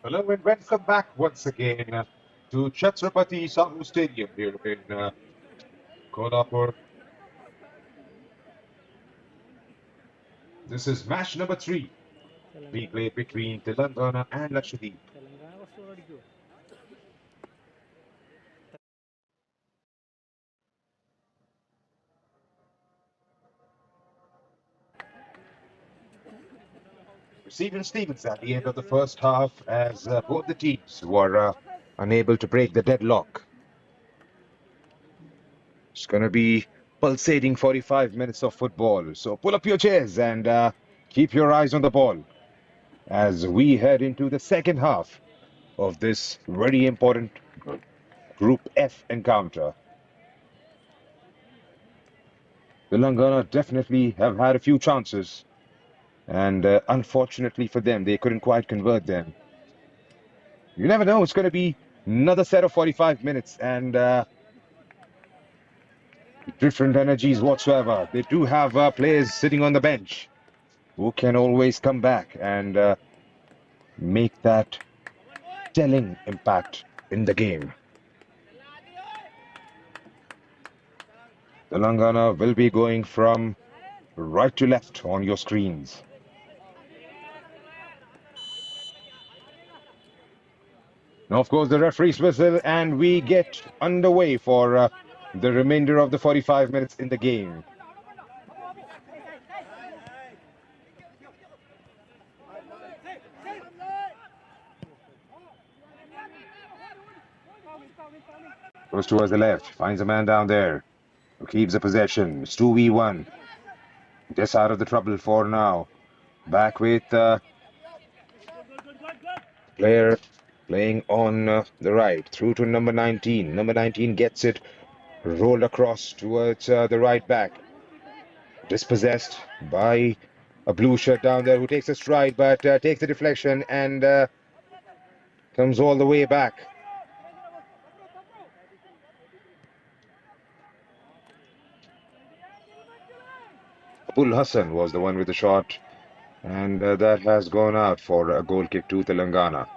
Hello and welcome back once again to Chhatrapati Sahu Stadium here in Kolhapur. This is match number 3 being Telangana. played between Telangana and Lakshadweep. Telangana first over അടിക്കോ? Receiving Stevens at the end of the first half as both the teams were unable to break the deadlock. It's going to be pulsating 45 minutes of football. So pull up your chairs and keep your eyes on the ball as we head into the second half of this very important Group F encounter. Telangana definitely have had a few chances, and unfortunately for them, they couldn't quite convert them. You never know, it's going to be another set of 45 minutes and different energies whatsoever. They do have players sitting on the bench who can always come back and make that telling impact in the game. Telangana will be going from right to left on your screens. Now, of course, the referee's whistle, and we get underway for the remainder of the 45 minutes in the game. Goes towards the left, finds a man down there who keeps the possession. It's 2v1. Just out of the trouble for now. Back with player playing on the right, through to number 19. Number 19 gets it rolled across towards the right back. Dispossessed by a blue shirt down there who takes a stride but takes the deflection and comes all the way back. Abul Hassan was the one with the shot, and that has gone out for a goal kick to Telangana.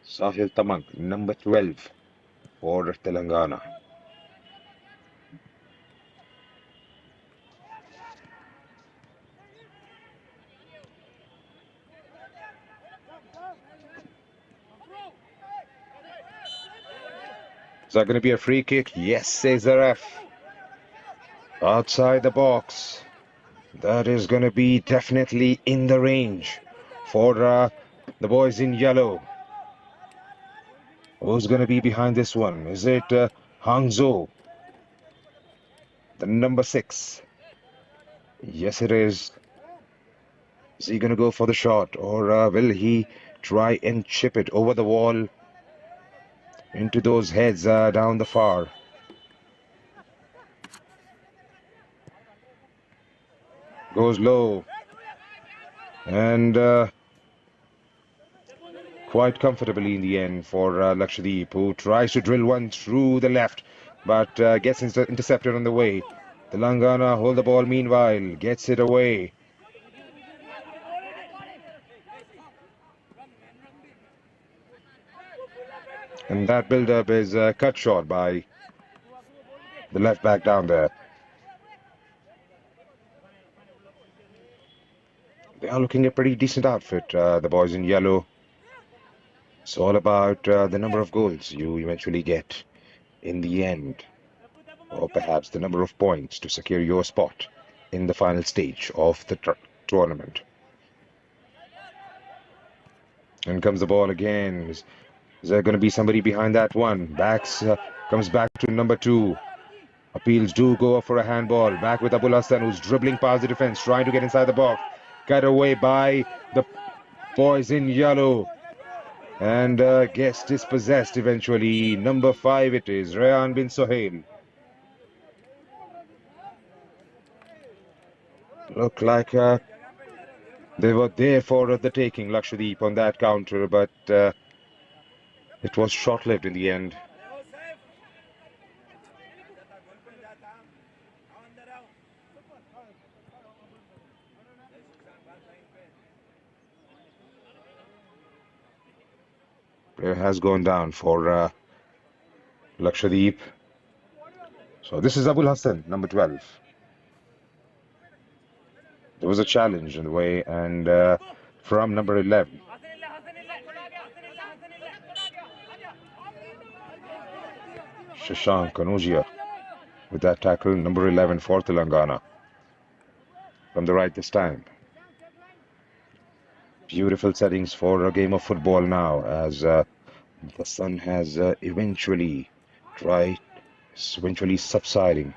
Sahil Tamang, number 12 for Telangana. Is that going to be a free kick? Yes, says the ref. Outside the box. That is going to be definitely in the range for the boys in yellow. Who's going to be behind this one? Is it Hangzhou, the number 6? Yes, it is. Is he going to go for the shot, or will he try and chip it over the wall into those heads down the far? Goes low and quite comfortably in the end for Lakshadweep, who tries to drill one through the left, but gets intercepted on the way. Telangana hold the ball meanwhile, gets it away. And that build-up is cut short by the left back down there. They are looking a pretty decent outfit, the boys in yellow. It's all about the number of goals you eventually get in the end, or perhaps the number of points to secure your spot in the final stage of the tournament. And comes the ball again. Is there going to be somebody behind that one? Comes back to number 2. Appeals do go up for a handball. Back with Abul Hassan, who's dribbling past the defense, trying to get inside the box. Cut away by the boys in yellow. And gets dispossessed eventually. Number 5 it is, Rayan bin Sohail. Look like they were there for the taking, Lakshadweep, on that counter, but it was short-lived in the end. Player has gone down for Lakshadweep. So this is Abul Hassan, number 12. There was a challenge in the way, and from number 11. Shashank Kanojia with that tackle, number 11 for Telangana. From the right this time. Beautiful settings for a game of football now, as the sun has eventually subsiding.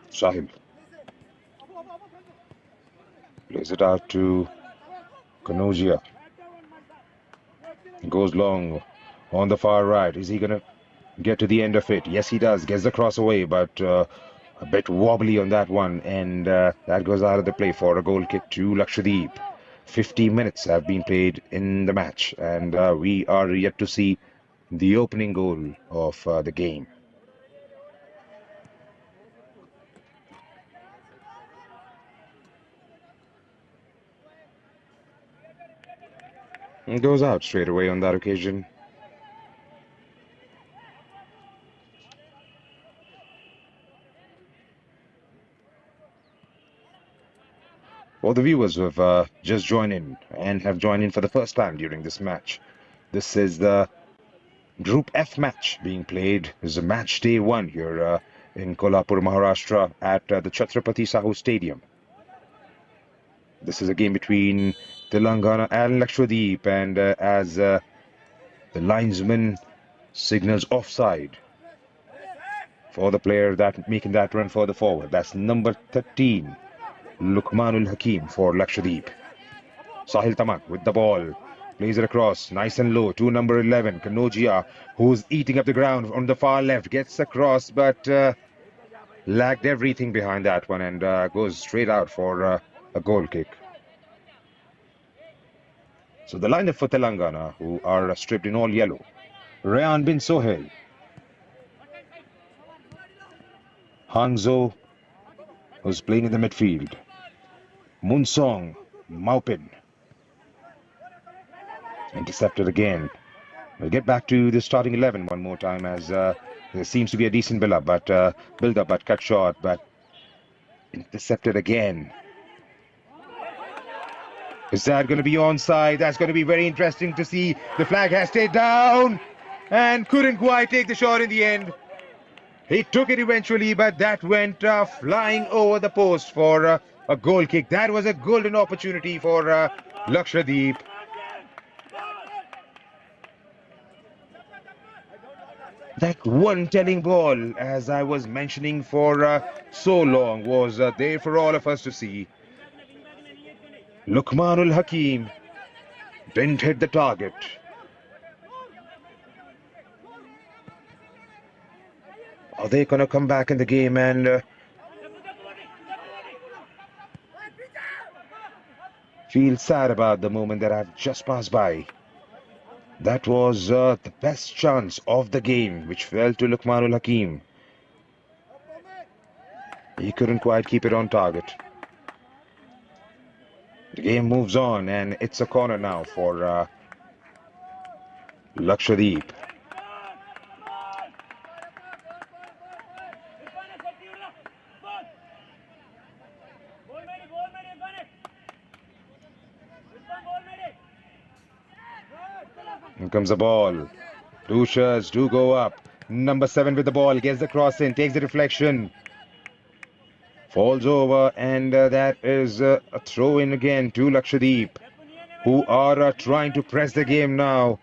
Sahil plays it out to Kanojia. Goes long on the far right. Is he going to get to the end of it? Yes, he does. Gets the cross away, but a bit wobbly on that one. And that goes out of the play for a goal kick to Lakshadweep. 50 minutes have been played in the match, and we are yet to see the opening goal of the game. And goes out straight away on that occasion. For the viewers who have just joined in and have joined in for the first time during this match, this is the Group F match being played. This is a match day 1 here in Kolhapur, Maharashtra at the Chhatrapati Sahu Stadium. This is a game between Telangana and Lakshadweep, and as the linesman signals offside for the player that making that run further forward. That's number 13, Luqmanul Hakim for Lakshadweep. Sahil Tamak with the ball. Plays it across, nice and low, to number 11, Kanojia, who's eating up the ground on the far left. Gets across, but lagged everything behind that one, and goes straight out for a goal kick. So the lineup for Telangana, who are stripped in all yellow. Rayan bin Sohail, Hangzo, who's playing in the midfield. Munsong, Maupin. Intercepted again. We'll get back to the starting 11 one more time, as there seems to be a decent build-up, but cut short, but intercepted again. Is that going to be onside? That's going to be very interesting to see. The flag has stayed down and couldn't quite take the shot in the end. He took it eventually, but that went flying over the post for a goal kick. That was a golden opportunity for Lakshadweep. That one telling ball, as I was mentioning for so long, was there for all of us to see. Luqmanul Hakim didn't hit the target. Are they going to come back in the game and feel sad about the moment that I've just passed by? That was the best chance of the game, which fell to Luqmanul Hakim. He couldn't quite keep it on target. The game moves on, and it's a corner now for Lakshadweep. Here comes the ball. Two shirts do go up. Number 7 with the ball, gets the cross in, takes the deflection. Falls over, and that is a throw in again to Lakshadweep, who are trying to press the game now.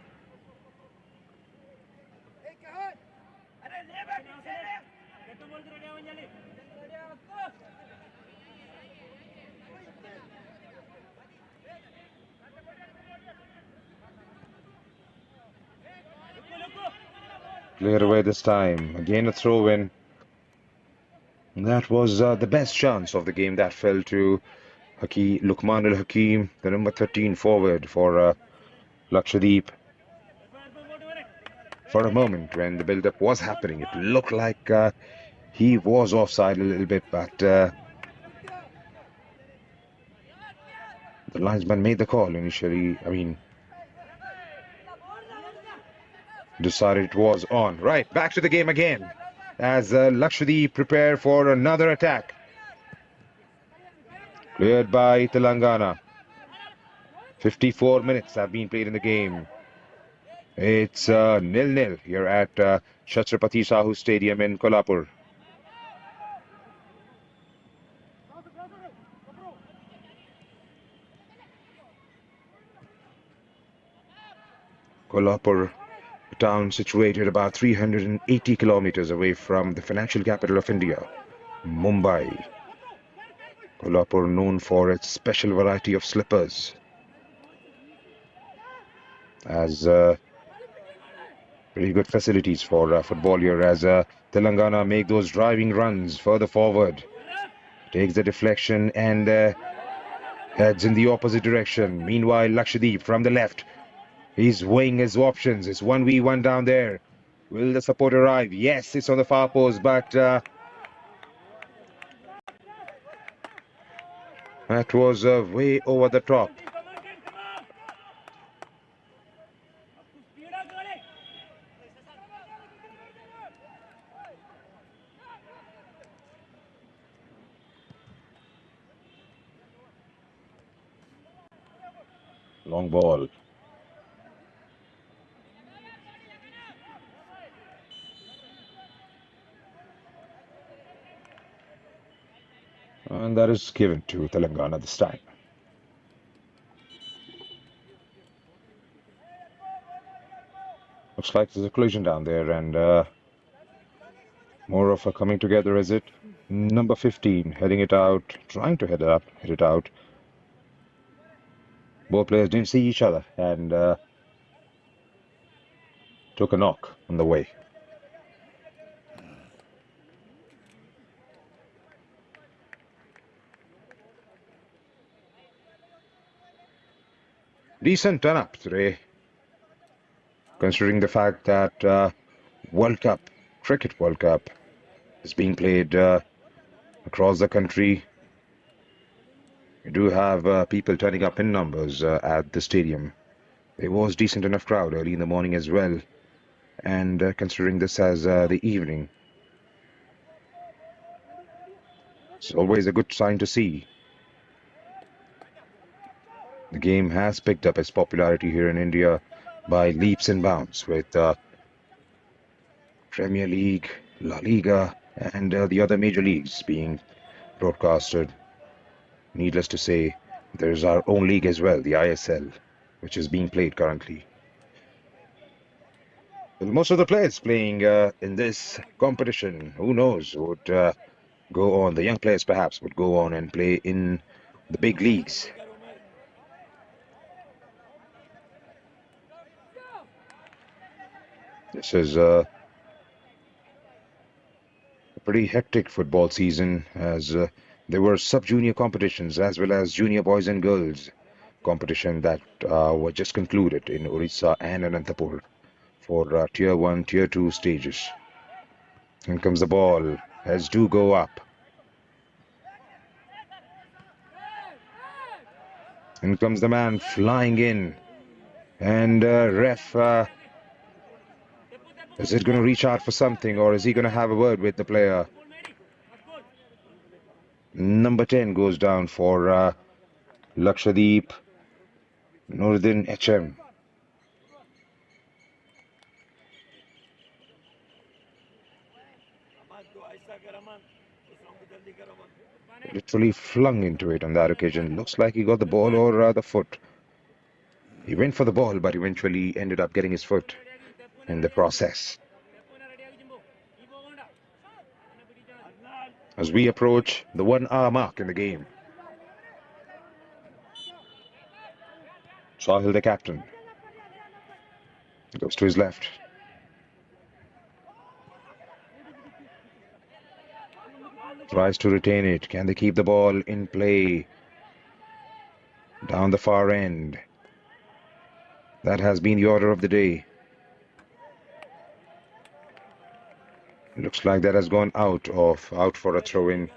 Cleared away this time. Again a throw in. That was the best chance of the game that fell to Luqmanul Hakim, the number 13 forward for Lakshadweep. For a moment, when the build-up was happening, it looked like he was offside a little bit, but the linesman made the call initially. I mean, decided it was on. Right, back to the game again as Lakshadweep prepare for another attack. Cleared by Telangana. 54 minutes have been played in the game. It's 0-0 here at Chhatrapati Sahu Stadium in Kolhapur. Kolhapur, a town situated about 380 kilometers away from the financial capital of India, Mumbai. Kolhapur known for its special variety of slippers, as pretty good facilities for football here, as Telangana make those driving runs further forward. Takes the deflection and heads in the opposite direction. Meanwhile, Lakshadweep from the left. He's weighing his options. It's 1v1 down there. Will the support arrive? Yes, it's on the far post, but that was way over the top. Long ball. And that is given to Telangana this time. Looks like there's a collision down there, and more of a coming together, is it? Number 15 heading it out, trying to hit it out. Both players didn't see each other and took a knock on the way. Decent turn up today, considering the fact that Cricket World Cup is being played across the country. We do have people turning up in numbers at the stadium. There was decent enough crowd early in the morning as well, and considering this as the evening, it's always a good sign to see. The game has picked up its popularity here in India by leaps and bounds, with Premier League, La Liga, and the other major leagues being broadcasted. Needless to say, there's our own league as well, the ISL, which is being played currently. Well, most of the players playing in this competition, who knows, would go on, the young players perhaps, would go on and play in the big leagues. This is a pretty hectic football season, as there were sub-junior competitions as well as junior boys and girls competition that were just concluded in Orissa and Anantapur for Tier 1, Tier 2 stages. In comes the ball, heads do go up. In comes the man flying in, and ref, is it going to reach out for something, or is he going to have a word with the player? Number 10 goes down for Lakshadweep, Nordin HM. Literally flung into it on that occasion. Looks like he got the ball or the foot. He went for the ball, but eventually ended up getting his foot in the process. As we approach the 1 hour mark in the game, Sahil, the captain, goes to his left. Tries to retain it. Can they keep the ball in play? Down the far end. That has been the order of the day. Looks like that has gone out for a throw-in.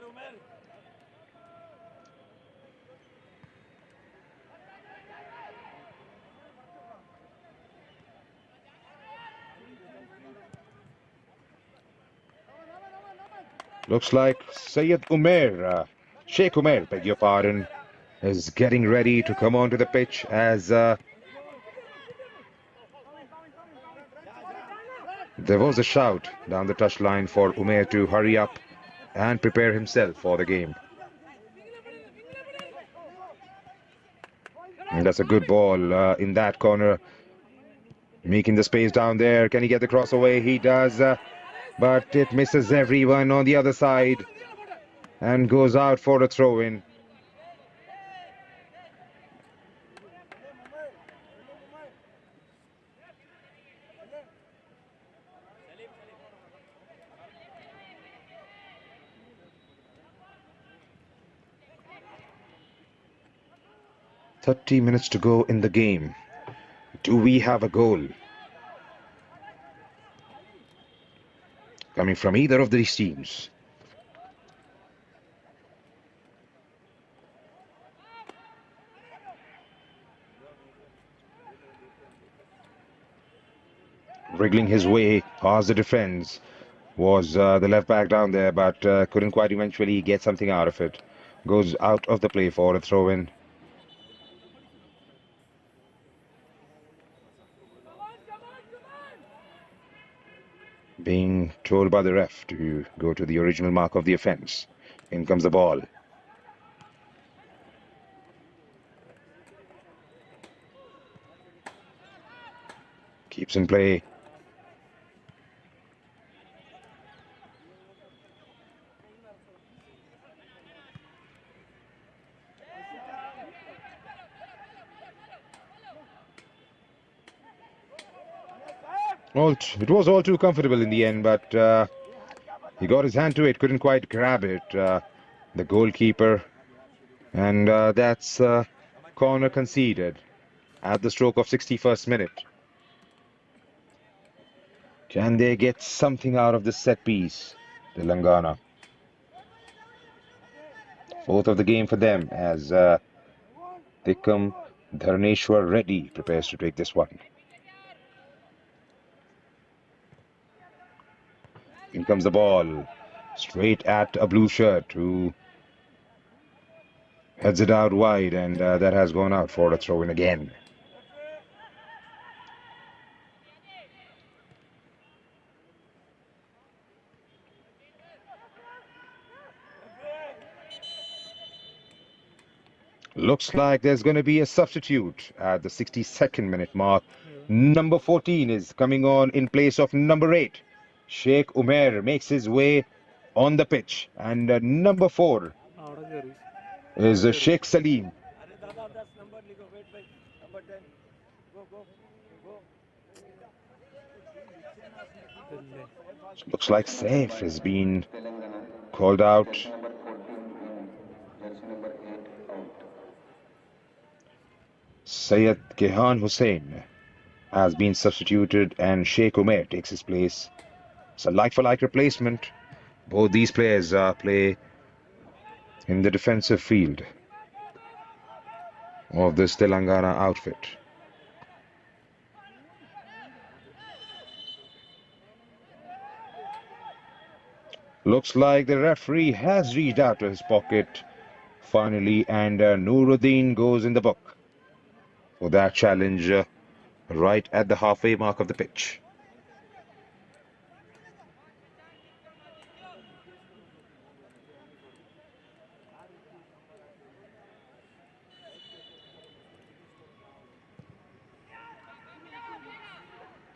Looks like Syed Umair, Sheikh Umair, beg your pardon, is getting ready to come onto the pitch as there was a shout down the touchline for Umair to hurry up and prepare himself for the game. And that's a good ball in that corner, making the space down there. Can he get the cross away? He does, but it misses everyone on the other side and goes out for a throw-in. "30 minutes to go in the game. Do we have a goal coming from either of these teams?" Wriggling his way past the defense was the left back down there, but couldn't quite eventually get something out of it. Goes out of the play for a throw-in. Being told by the ref to go to the original mark of the offense. In comes the ball. Keeps in play. It was all too comfortable in the end, but he got his hand to it, couldn't quite grab it, the goalkeeper. And that's corner conceded at the stroke of 61st minute. Can they get something out of this set piece, Telangana? Fourth of the game for them as Tikam Dharneshwar Reddy prepares to take this one. In comes the ball, straight at a blue shirt who heads it out wide, and that has gone out for a throw-in again. Looks like there's going to be a substitute at the 62nd minute mark. Number 14 is coming on in place of number 8. Sheikh Umair makes his way on the pitch, and number 4 is Sheikh Salim. Looks like Saif has been called out. Syed Kehan Hussain has been substituted and Sheikh Umair takes his place. It's a like-for-like replacement. Both these players play in the defensive field of this Telangana outfit. Looks like the referee has reached out to his pocket finally, and Nuruddin goes in the book for that challenge right at the halfway mark of the pitch.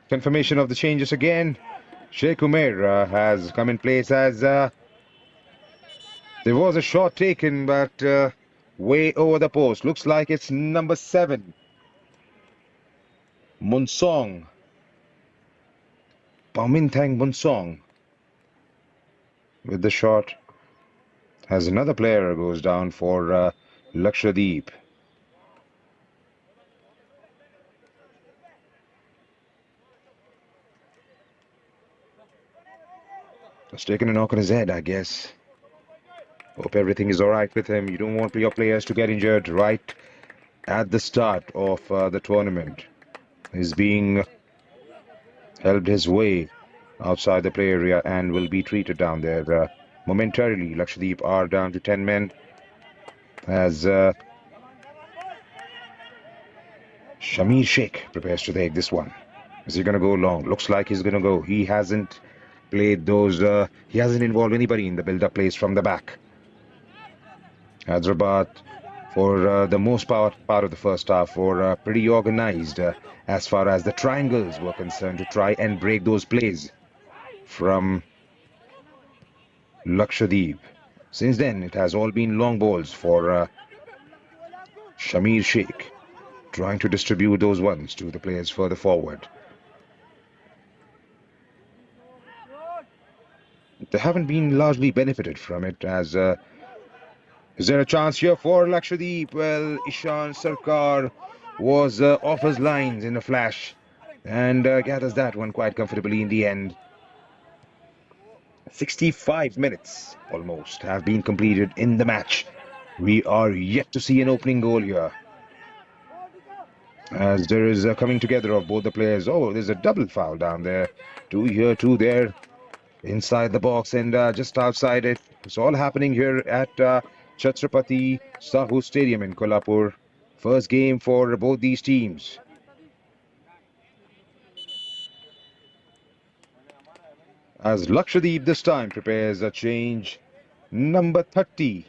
Confirmation of the changes again. Sheikh Umair has come in place as there was a shot taken, but way over the post. Looks like it's number 7, Munsong. Paumintang Munsong with the shot. As another player goes down for Lakshadweep. Has taken a knock on his head, I guess. Hope everything is all right with him. You don't want your players to get injured right at the start of the tournament. He's being helped his way outside the play area and will be treated down there. Momentarily, Lakshadweep are down to 10 men as Shamir Sheikh prepares to take this one. Is he going to go long? Looks like he's going to go. He hasn't played those, he hasn't involved anybody in the build-up plays from the back. Hyderabad, for the most part of the first half, were pretty organized as far as the triangles were concerned to try and break those plays from Lakshadweep. Since then, it has all been long balls for Shamir Sheikh, trying to distribute those ones to the players further forward. They haven't been largely benefited from it as is there a chance here for Lakshadweep? Well, Ishan Sarkar was off his lines in a flash and gathers that one quite comfortably in the end. 65 minutes almost have been completed in the match. We are yet to see an opening goal here, as there is a coming together of both the players. Oh, there's a double foul down there. Two here, two there, inside the box and just outside it. It's all happening here at Chhatrapati Sahu Stadium in Kolhapur. First game for both these teams. As Lakshadweep this time prepares a change. Number 30,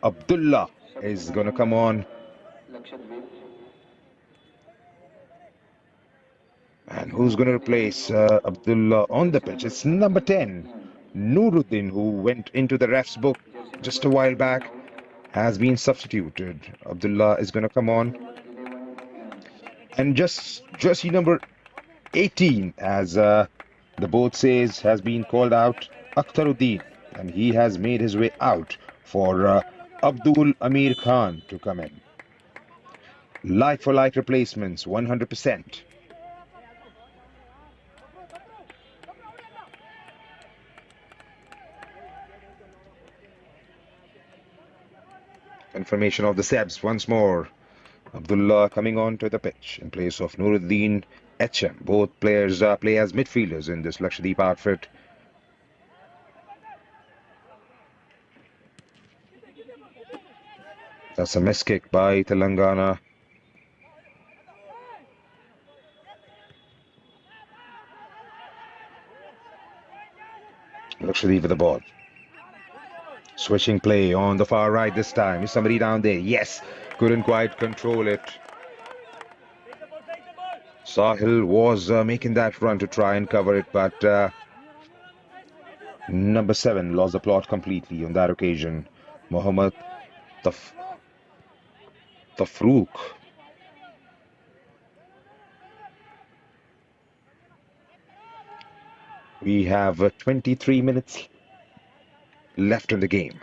Abdullah, is going to come on. And who's going to replace Abdullah on the pitch? It's number 10, Nuruddin, who went into the ref's book just a while back, has been substituted. Abdullah is going to come on. And just jersey number 18, as the board says, has been called out, Akhtaruddin, and he has made his way out for Abdul Amir Khan to come in. Like for like replacements, 100%. Confirmation of the Sebs once more. Abdullah coming on to the pitch in place of Nuruddin Echem. Both players play as midfielders in this Lakshadweep outfit. That's a miss kick by Telangana. Lakshadweep with the ball. Switching play on the far right this time. Is somebody down there? Yes. Couldn't quite control it. Sahil was making that run to try and cover it, but number 7 lost the plot completely on that occasion. Mohammad Tafrouk. We have 23 minutes left in the game.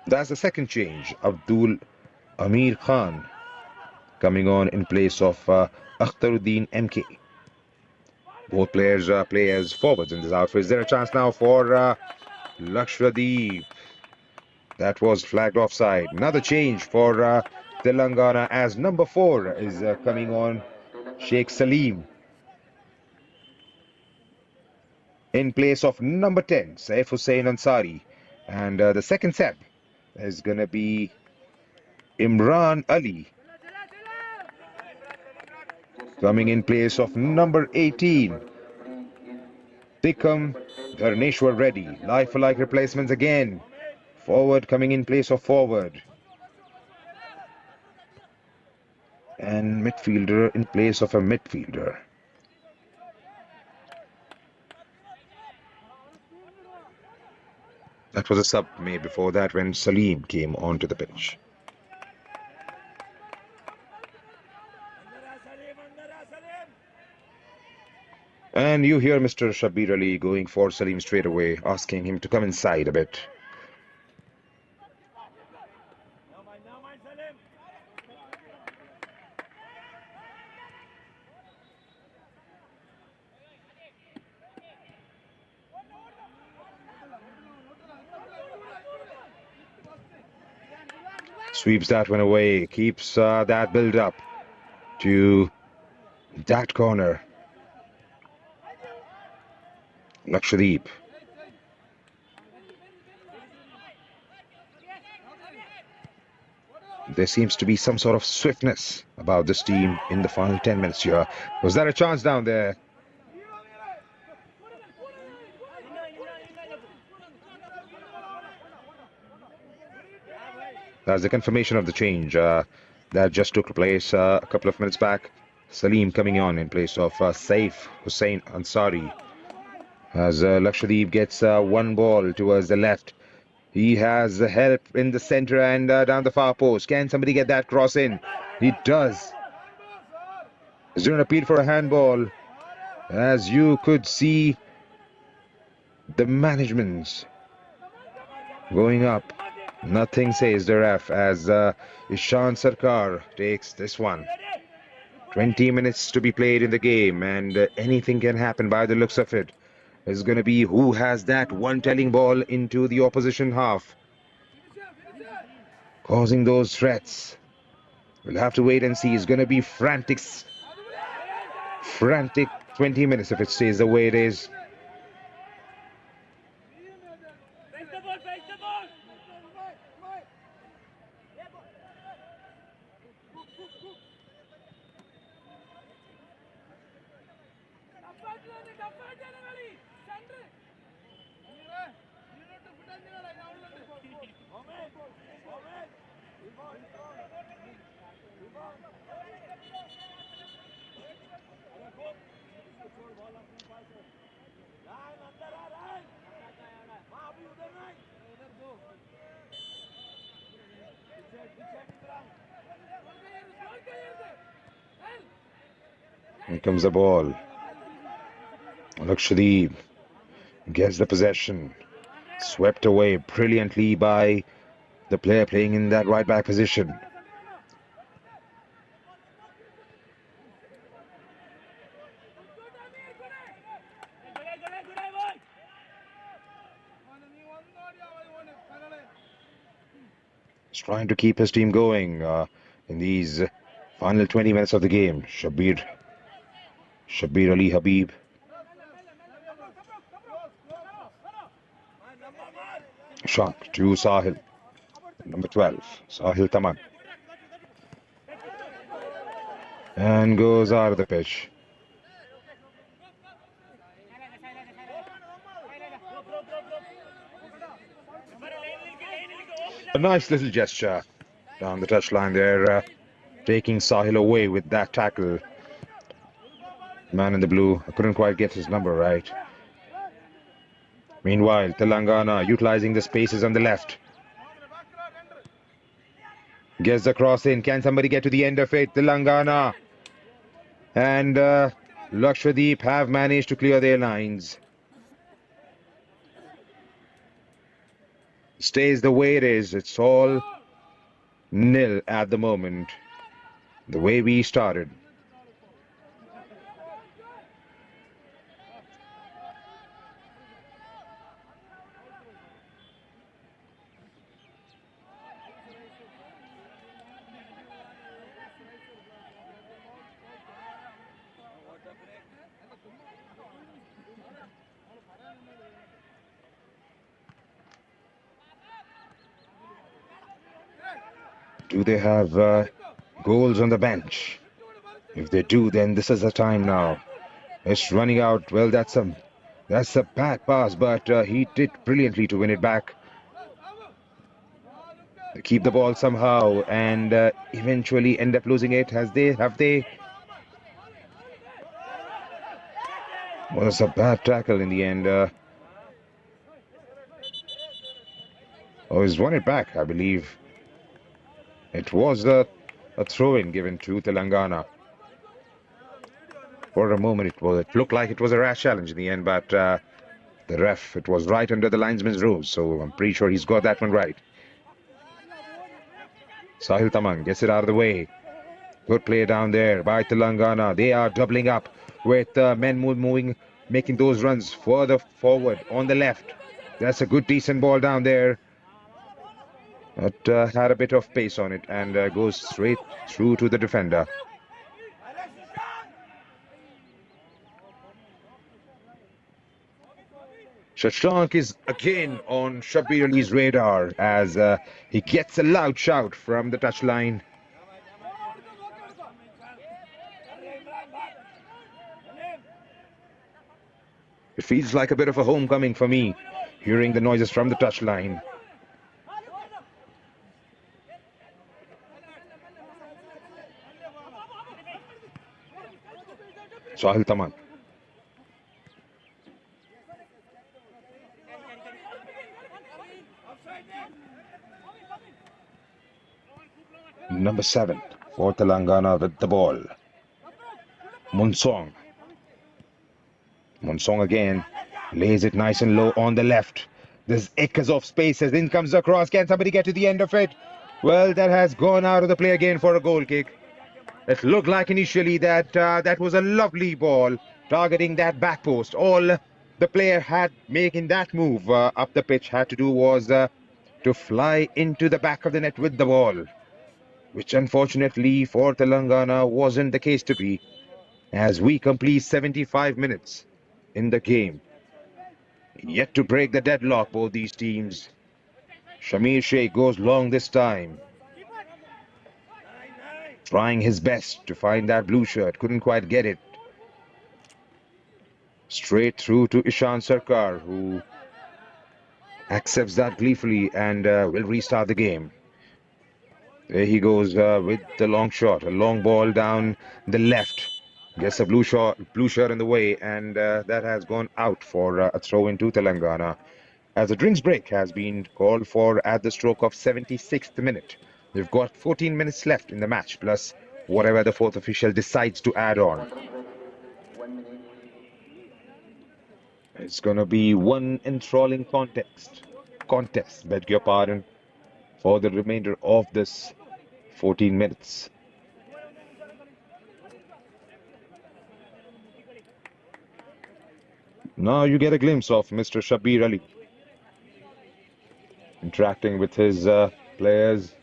That's the second change. Abdul Amir Khan coming on in place of Akhtaruddin MK. Both players play as forwards in this outfit. Is there a chance now for Lakshadweep? That was flagged offside. Another change for Telangana as number 4 is coming on, Sheikh Salim, in place of number 10, Saif Hussain Ansari. And the second sub is going to be Imran Ali, coming in place of number 18, Tikam Dharneshwar Reddy. Like for like replacements again. Forward coming in place of forward. And midfielder in place of a midfielder. That was a sub made before that when Salim came onto the pitch. And you hear Mr. Shabir Ali going for Salim straight away, asking him to come inside a bit. Sweeps that one away, keeps that build up to that corner. Lakshadweep. There seems to be some sort of swiftness about this team in the final 10 minutes here. Was that a chance down there? That's the confirmation of the change that just took place a couple of minutes back. Salim coming on in place of Saif Hussain Ansari. As Lakshadweep gets one ball towards the left. He has help in the center and down the far post. Can somebody get that cross in? He does. Is there an appeal for a handball? As you could see, the management's going up. Nothing says the ref as Ishan Sarkar takes this one. 20 minutes to be played in the game, and anything can happen by the looks of it. It's going to be who has that one telling ball into the opposition half, causing those threats. We'll have to wait and see. It's going to be frantic 20 minutes if it stays the way it is. Here comes the ball. Lakshadweep gets the possession. Swept away brilliantly by the player playing in that right back position. He's trying to keep his team going in these final 20 minutes of the game. Shabir Ali Habib. Shot to Sahil. Number 12, Sahil Taman. And goes out of the pitch. A nice little gesture down the touchline there, taking Sahil away with that tackle. Man in the blue, I couldn't quite get his number right. Meanwhile, Telangana utilizing the spaces on the left. Gets the cross in. Can somebody get to the end of it? Telangana and Lakshadweep have managed to clear their lines. Stays the way it is. It's all nil at the moment. The way we started. Do they have goals on the bench? If they do, then this is the time now. It's running out. Well, that's a bad pass, but he did brilliantly to win it back. They keep the ball somehow and eventually end up losing it. Have they? Well, it's a bad tackle in the end. He's won it back, I believe. It was a throw-in given to Telangana. For a moment, it looked like it was a rash challenge in the end, but the ref, it was right under the linesman's rules, so I'm pretty sure he's got that one right. Sahil Taman gets it out of the way. Good play down there by Telangana. They are doubling up with men moving, making those runs further forward on the left. That's a good, decent ball down there. It had a bit of pace on it and goes straight through to the defender. Shashank is again on Shabir Ali's radar as he gets a loud shout from the touchline. It feels like a bit of a homecoming for me, hearing the noises from the touchline. Sahil Taman. Number 7 for Telangana with the ball. Munsong. Munsong again lays it nice and low on the left. There's acres of space as in comes across. Can somebody get to the end of it? Well, that has gone out of the play again for a goal kick. It looked like initially that that was a lovely ball targeting that back post. All the player had making that move up the pitch had to do was to fly into the back of the net with the ball, which unfortunately for Telangana wasn't the case to be, as we complete 75 minutes in the game. Yet to break the deadlock, both these teams. Shamir Sheikh goes long this time, trying his best to find that blue shirt, couldn't quite get it. Straight through to Ishan Sarkar, who accepts that gleefully and will restart the game. There he goes with the long shot, a long ball down the left. Gets a blue shirt in the way, and that has gone out for a throw into Telangana. As a drinks break has been called for at the stroke of 76th minute. We've got 14 minutes left in the match, plus whatever the fourth official decides to add on. It's going to be one enthralling contest, beg your pardon, for the remainder of this 14 minutes. Now you get a glimpse of Mr. Shabir Ali interacting with his players.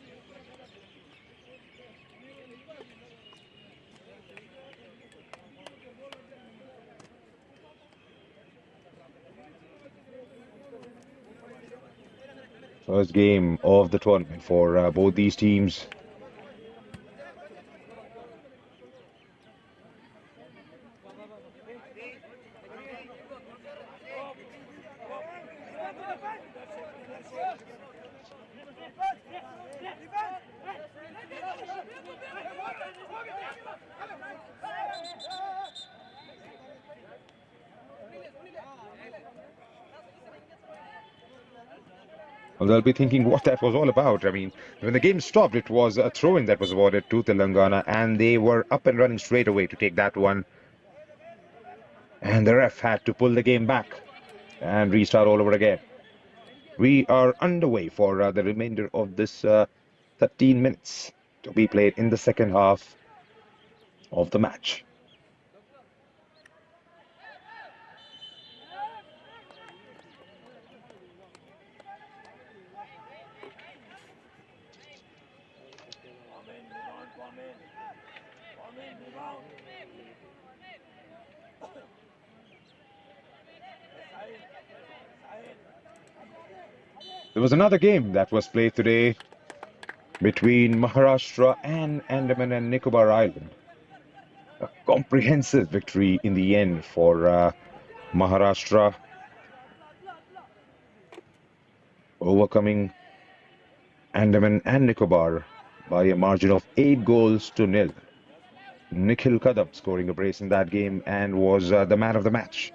First game of the tournament for both these teams. Well, they'll be thinking what that was all about. I mean, when the game stopped, it was a throw-in that was awarded to Telangana, and they were up and running straight away to take that one. And the ref had to pull the game back and restart all over again. We are underway for the remainder of this 13 minutes to be played in the second half of the match. There was another game that was played today between Maharashtra and Andaman and Nicobar Island. A comprehensive victory in the end for Maharashtra, overcoming Andaman and Nicobar by a margin of 8 goals to nil. Nikhil Kadam scoring a brace in that game and was the man of the match.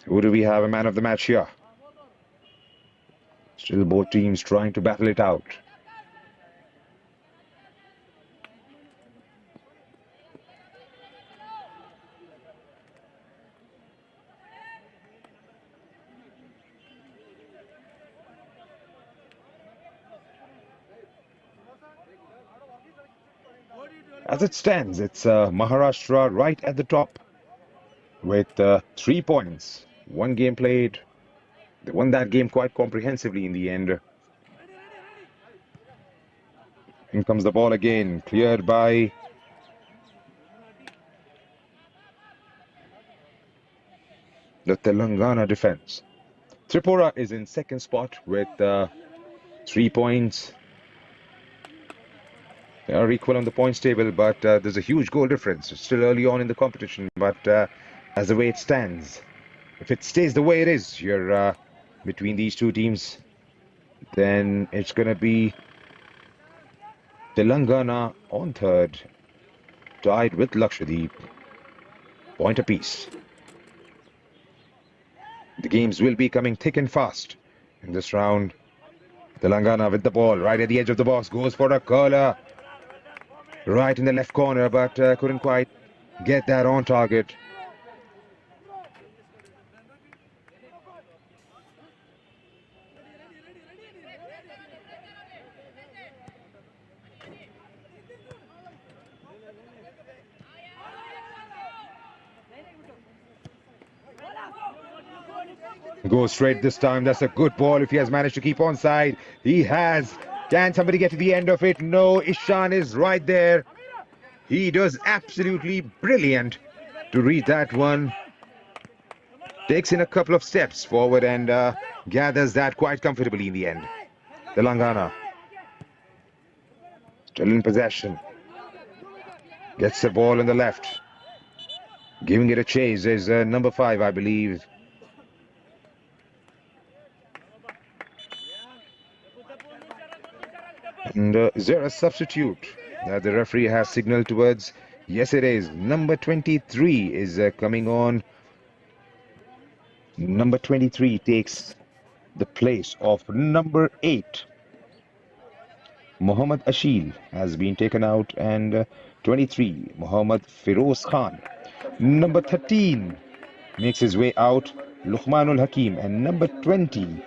Who do we have a man of the match here? Still both teams trying to battle it out. As it stands, it's Maharashtra right at the top with 3 points. One game played. They won that game quite comprehensively in the end. In comes the ball again, cleared by the Telangana defense. Tripura is in second spot with 3 points. They are equal on the points table, but there's a huge goal difference. It's still early on in the competition, but as the way it stands, if it stays the way it is here between these two teams, then it's going to be Telangana on third, tied with Lakshadweep, point apiece. The games will be coming thick and fast in this round. Telangana with the ball right at the edge of the box, goes for a curler right in the left corner, but couldn't quite get that on target. Goes straight this time. That's a good ball if he has managed to keep onside. He has. Can somebody get to the end of it? No, Ishan is right there. He does absolutely brilliant to read that one. Takes in a couple of steps forward and gathers that quite comfortably in the end. Telangana still in possession. Gets the ball on the left. Giving it a chase is number 5, I believe. And is there a substitute that the referee has signaled towards? Yes, it is. Number 23 is coming on. Number 23 takes the place of number 8. Mohammad Ashil has been taken out, and 23, Mohammad Firoz Khan. Number 13 makes his way out, Luqmanul Hakim, and number 20,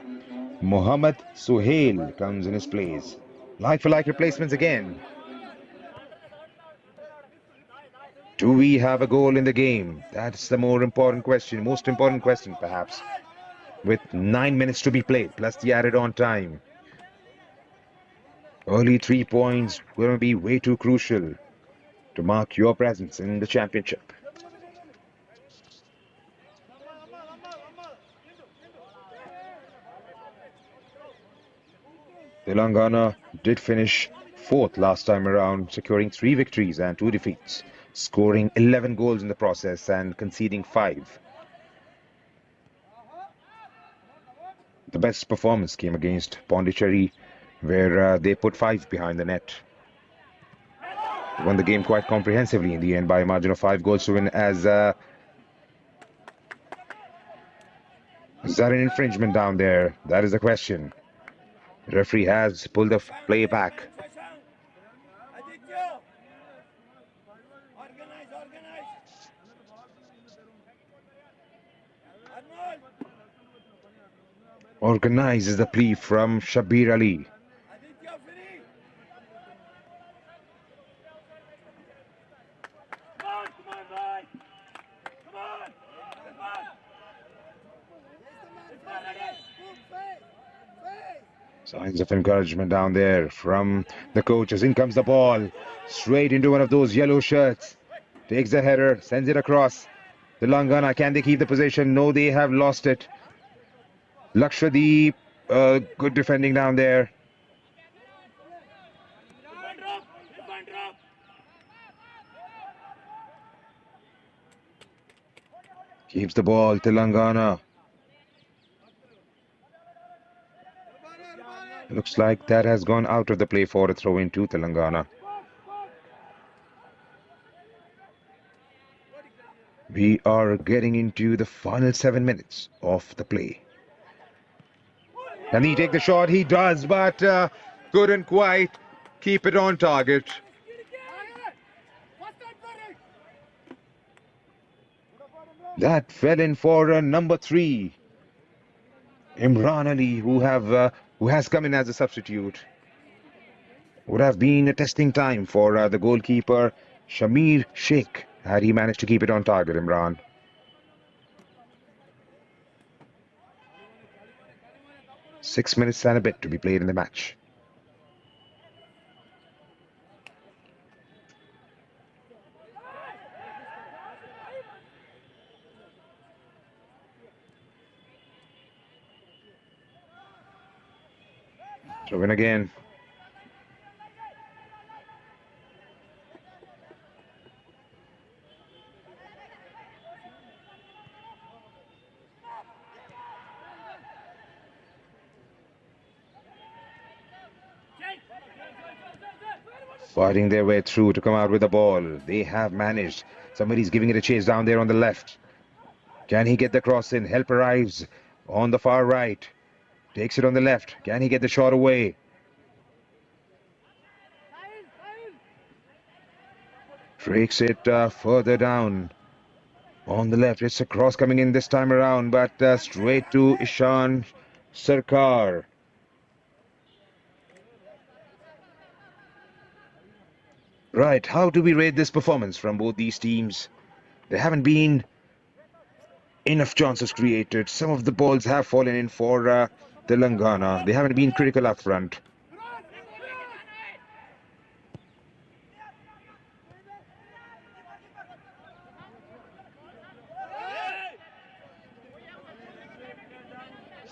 Mohammad Suhail comes in his place. Like for like replacements again. Do we have a goal in the game? That's the more important question, most important question perhaps. With 9 minutes to be played, plus the added on time. Early 3 points going to be way too crucial to mark your presence in the championship. Telangana did finish 4th last time around, securing 3 victories and 2 defeats, scoring 11 goals in the process and conceding 5. The best performance came against Pondicherry, where they put 5 behind the net. Won the game quite comprehensively in the end by a margin of 5 goals to win. As is that an infringement down there? That is the question. The referee has pulled the play back. Organize is the plea from Shabir Ali. Signs of encouragement down there from the coaches. In comes the ball, straight into one of those yellow shirts. Takes the header, sends it across. Telangana, can they keep the position? No, they have lost it. Lakshadweep, good defending down there. Keeps the ball, Telangana. Looks like that has gone out of the play for a throw in to Telangana. We are getting into the final 7 minutes of the play. Can he take the shot? He does, but couldn't quite keep it on target. That fell in for number 3, Imran Ali, who has come in as a substitute. Would have been a testing time for the goalkeeper Shamir Sheikh had he managed to keep it on target, Imran. Six minutes and a bit to be played in the match. So win again. Fighting their way through to come out with the ball. They have managed. Somebody's giving it a chase down there on the left. Can he get the cross in? Help arrives on the far right. Takes it on the left. Can he get the shot away? Takes it further down on the left. It's a cross coming in this time around, but straight to Ishan Sarkar. Right, how do we rate this performance from both these teams? There haven't been enough chances created. Some of the balls have fallen in for Telangana. They haven't been critical up front.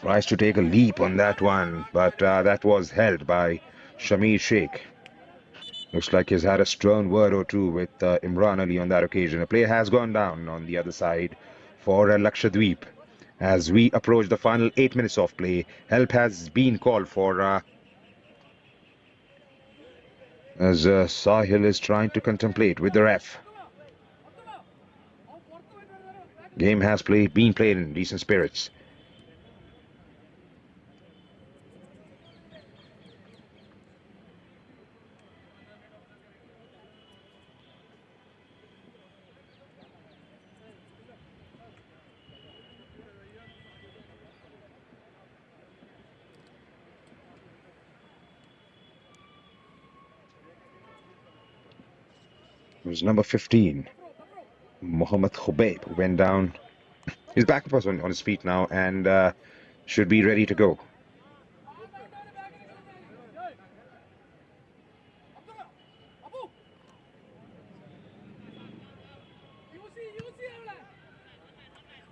Tries to take a leap on that one, but that was held by Shamir Sheikh. Looks like he's had a stern word or two with Imran Ali on that occasion. A player has gone down on the other side for Lakshadweep. As we approach the final 8 minutes of play, help has been called for as Sahil is trying to contemplate with the ref. Game has been played in decent spirits. It was number 15, Mohammad Khubaib, who went down. He's back on his feet now and should be ready to go.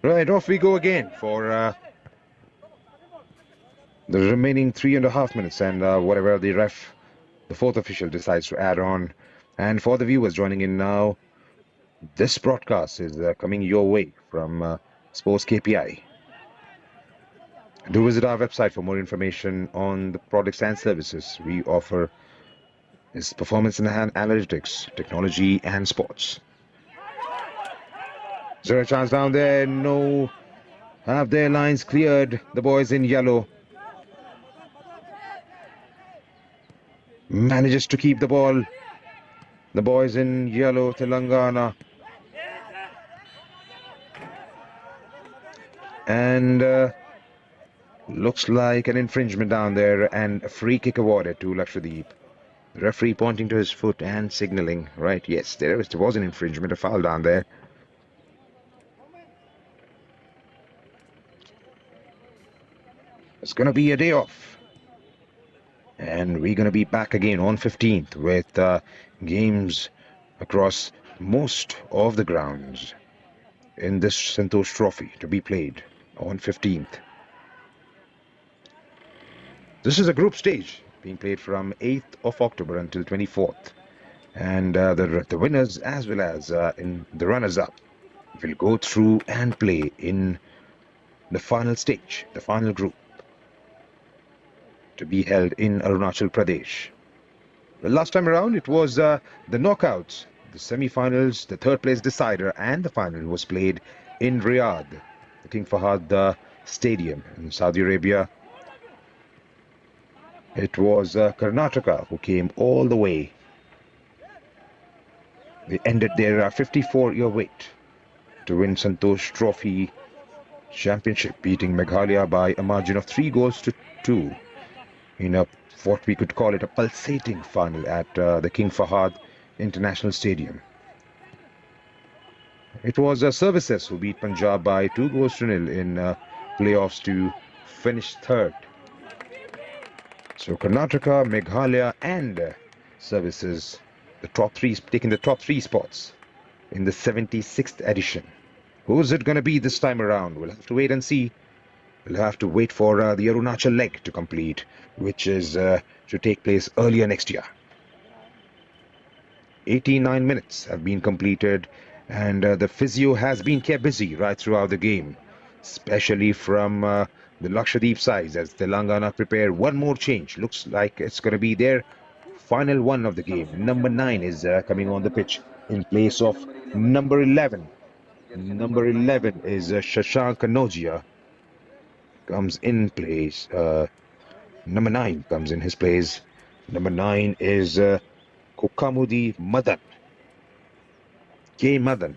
Right, off we go again for the remaining 3.5 minutes and whatever the fourth official decides to add on. And for the viewers joining in now, this broadcast is coming your way from Sports KPI. Do visit our website for more information on the products and services we offer. Is performance and analytics, technology and sports. Zero chance down there, no. Have their lines cleared, the boys in yellow. Manages to keep the ball. The boys in yellow, Telangana. And looks like an infringement down there and a free kick awarded to Lakshadweep. The referee pointing to his foot and signaling. Right, yes, there was an infringement, a foul down there. It's going to be a day off. And we're going to be back again on 15th with games across most of the grounds in this Santosh Trophy to be played on 15th. This is a group stage being played from 8th of October until 24th. And the winners as well as in the runners-up will go through and play in the final stage, the final group, to be held in Arunachal Pradesh. The last time around it was the knockouts, the semi-finals, the third place decider and the final was played in Riyadh, the King Fahad Stadium in Saudi Arabia. It was Karnataka who came all the way. They ended their 54-year wait to win Santosh Trophy Championship, beating Meghalaya by a margin of 3-2 in a what we could call it a pulsating final at the King Fahad International Stadium. It was Services who beat Punjab by 2-0 in playoffs to finish third. So Karnataka, Meghalaya and Services, taking the top three spots in the 76th edition. Who's it going to be this time around? We'll have to wait and see. We'll have to wait for the Arunachal leg to complete, which is to take place earlier next year. 89 minutes have been completed, and the physio has been kept busy right throughout the game, especially from the Lakshadweep sides as Telangana prepare one more change. Looks like it's going to be their final one of the game. Number 9 is coming on the pitch in place of number 11. Number 11 is Shashank Kanogia comes in place. Number 9 comes in his place. Number 9 is Kokamudi Madan. K. Madan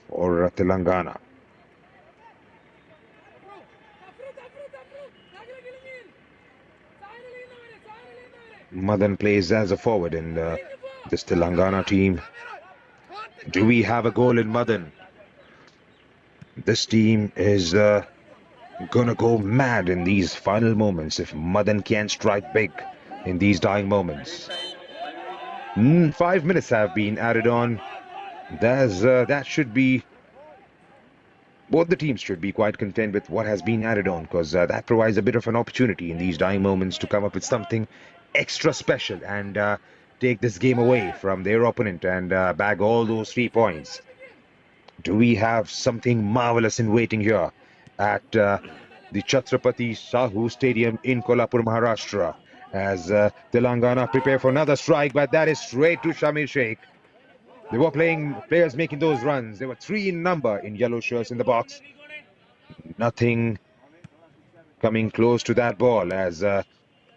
for Telangana. Madan plays as a forward in this Telangana team. Do we have a goal in Madan? This team is gonna go mad in these final moments if Madan can strike big in these dying moments. 5 minutes have been added on. That should be, both the teams should be quite content with what has been added on, because that provides a bit of an opportunity in these dying moments to come up with something extra special and take this game away from their opponent and bag all those 3 points. Do we have something marvelous in waiting here at the Chhatrapati Shahu Stadium in Kolhapur, Maharashtra, as Telangana prepare for another strike, but that is straight to Shamir Sheikh. They were players making those runs. There were 3 in number in yellow shirts in the box. Nothing coming close to that ball as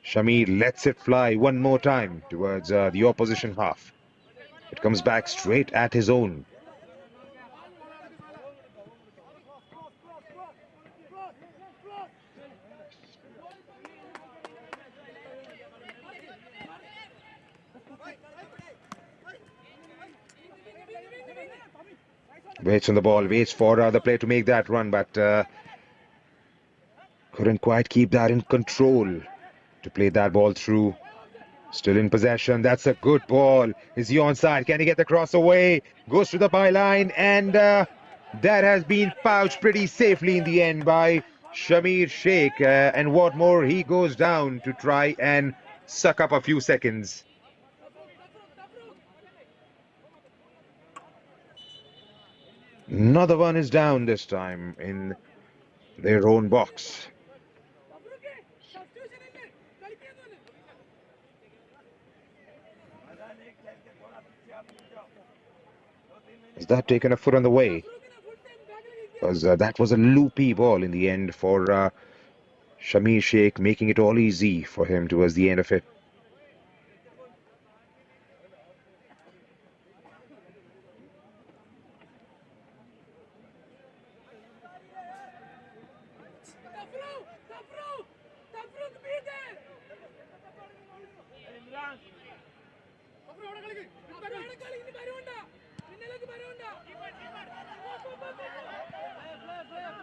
Shamir lets it fly one more time towards the opposition half. It comes back straight at his own. Waits on the ball, waits for the player to make that run, but couldn't quite keep that in control to play that ball through. Still in possession. That's a good ball. Is he onside? Can he get the cross away? Goes to the byline, and that has been pouched pretty safely in the end by Shamir Sheikh. And what more, he goes down to try and suck up a few seconds. Another one is down this time in their own box. Has that taken a foot on the way? Because that was a loopy ball in the end for Shamir Sheikh, making it all easy for him towards the end of it.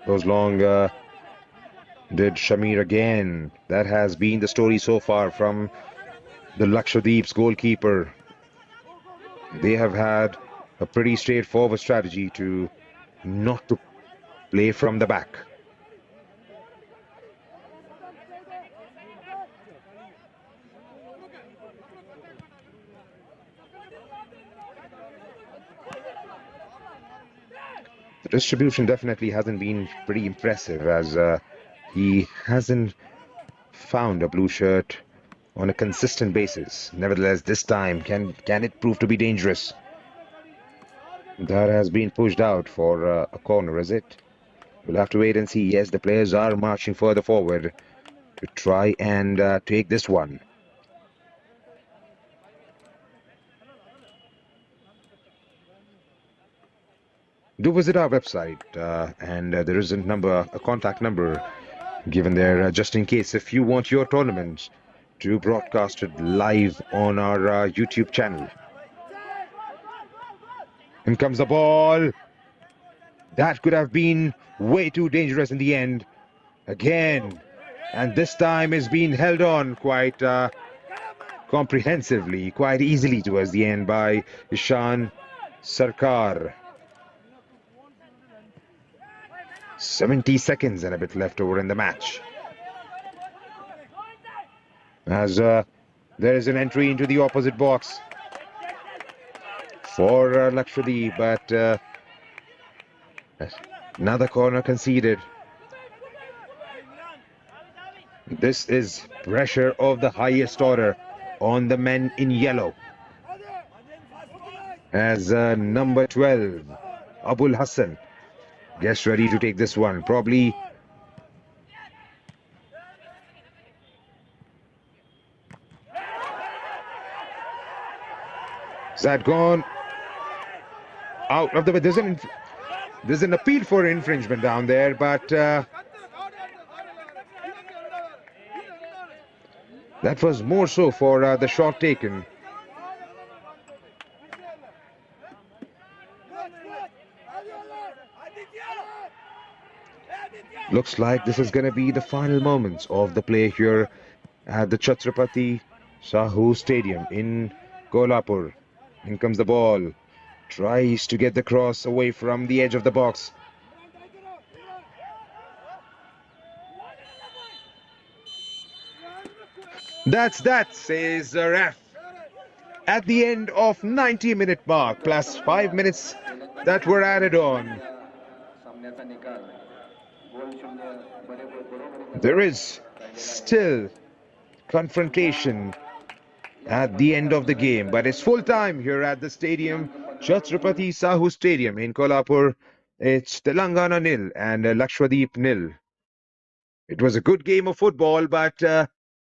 Goes long, did Shamir again. That has been the story so far from the Lakshadweep's goalkeeper. They have had a pretty straightforward strategy to not to play from the back. The distribution definitely hasn't been pretty impressive, as he hasn't found a blue shirt on a consistent basis. Nevertheless, this time, can it prove to be dangerous? That has been pushed out for a corner, is it? We'll have to wait and see. Yes, the players are marching further forward to try and take this one. Do visit our website, and there is a contact number given there, just in case if you want your tournament to broadcast it live on our YouTube channel. In comes the ball. That could have been way too dangerous in the end. Again, and this time is being held on quite comprehensively, quite easily towards the end by Ishan Sarkar. 70 seconds and a bit left over in the match. As there is an entry into the opposite box for Lakshadweep, but another corner conceded. This is pressure of the highest order on the men in yellow. As number 12, Abul Hassan, gets ready to take this one. Probably is that gone out of the way? There's an appeal for infringement down there, but that was more so for the shot taken. Looks like this is going to be the final moments of the play here at the Chhatrapati Shahu Stadium in Kolhapur. In comes the ball. Tries to get the cross away from the edge of the box. That's that, says the ref. At the end of 90-minute mark, plus 5 minutes that were added on. There is still confrontation at the end of the game, but it's full time here at the stadium, Chhatrapati Shahu Stadium in Kolhapur. It's Telangana nil and Lakshadweep nil. It was a good game of football, but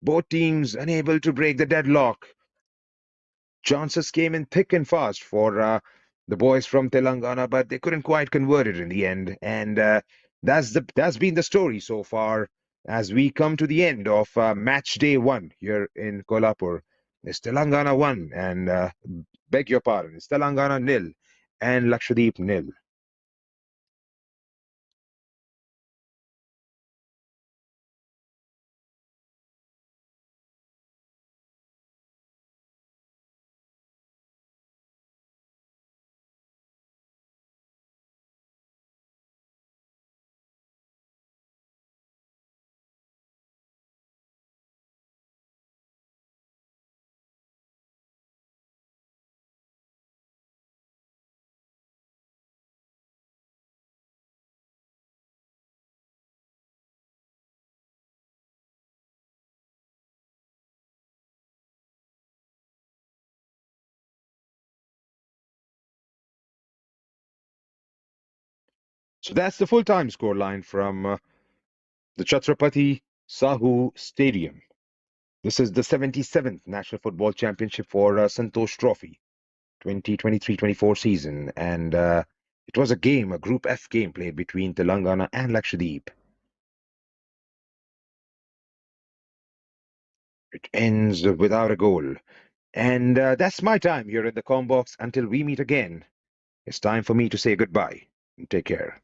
both teams unable to break the deadlock. Chances came in thick and fast for the boys from Telangana, but they couldn't quite convert it in the end. And that's been the story so far as we come to the end of match day 1 here in Kolhapur. It's Telangana 1 and beg your pardon, it's Telangana nil and Lakshadweep nil. So that's the full-time scoreline from the Chhatrapati Shahu Stadium. This is the 77th National Football Championship for Santosh Trophy 2023-24 season, and it was a Group F game played between Telangana and Lakshadweep. It ends without a goal, and that's my time here in the Combox. Until we meet again, it's time for me to say goodbye. Take care.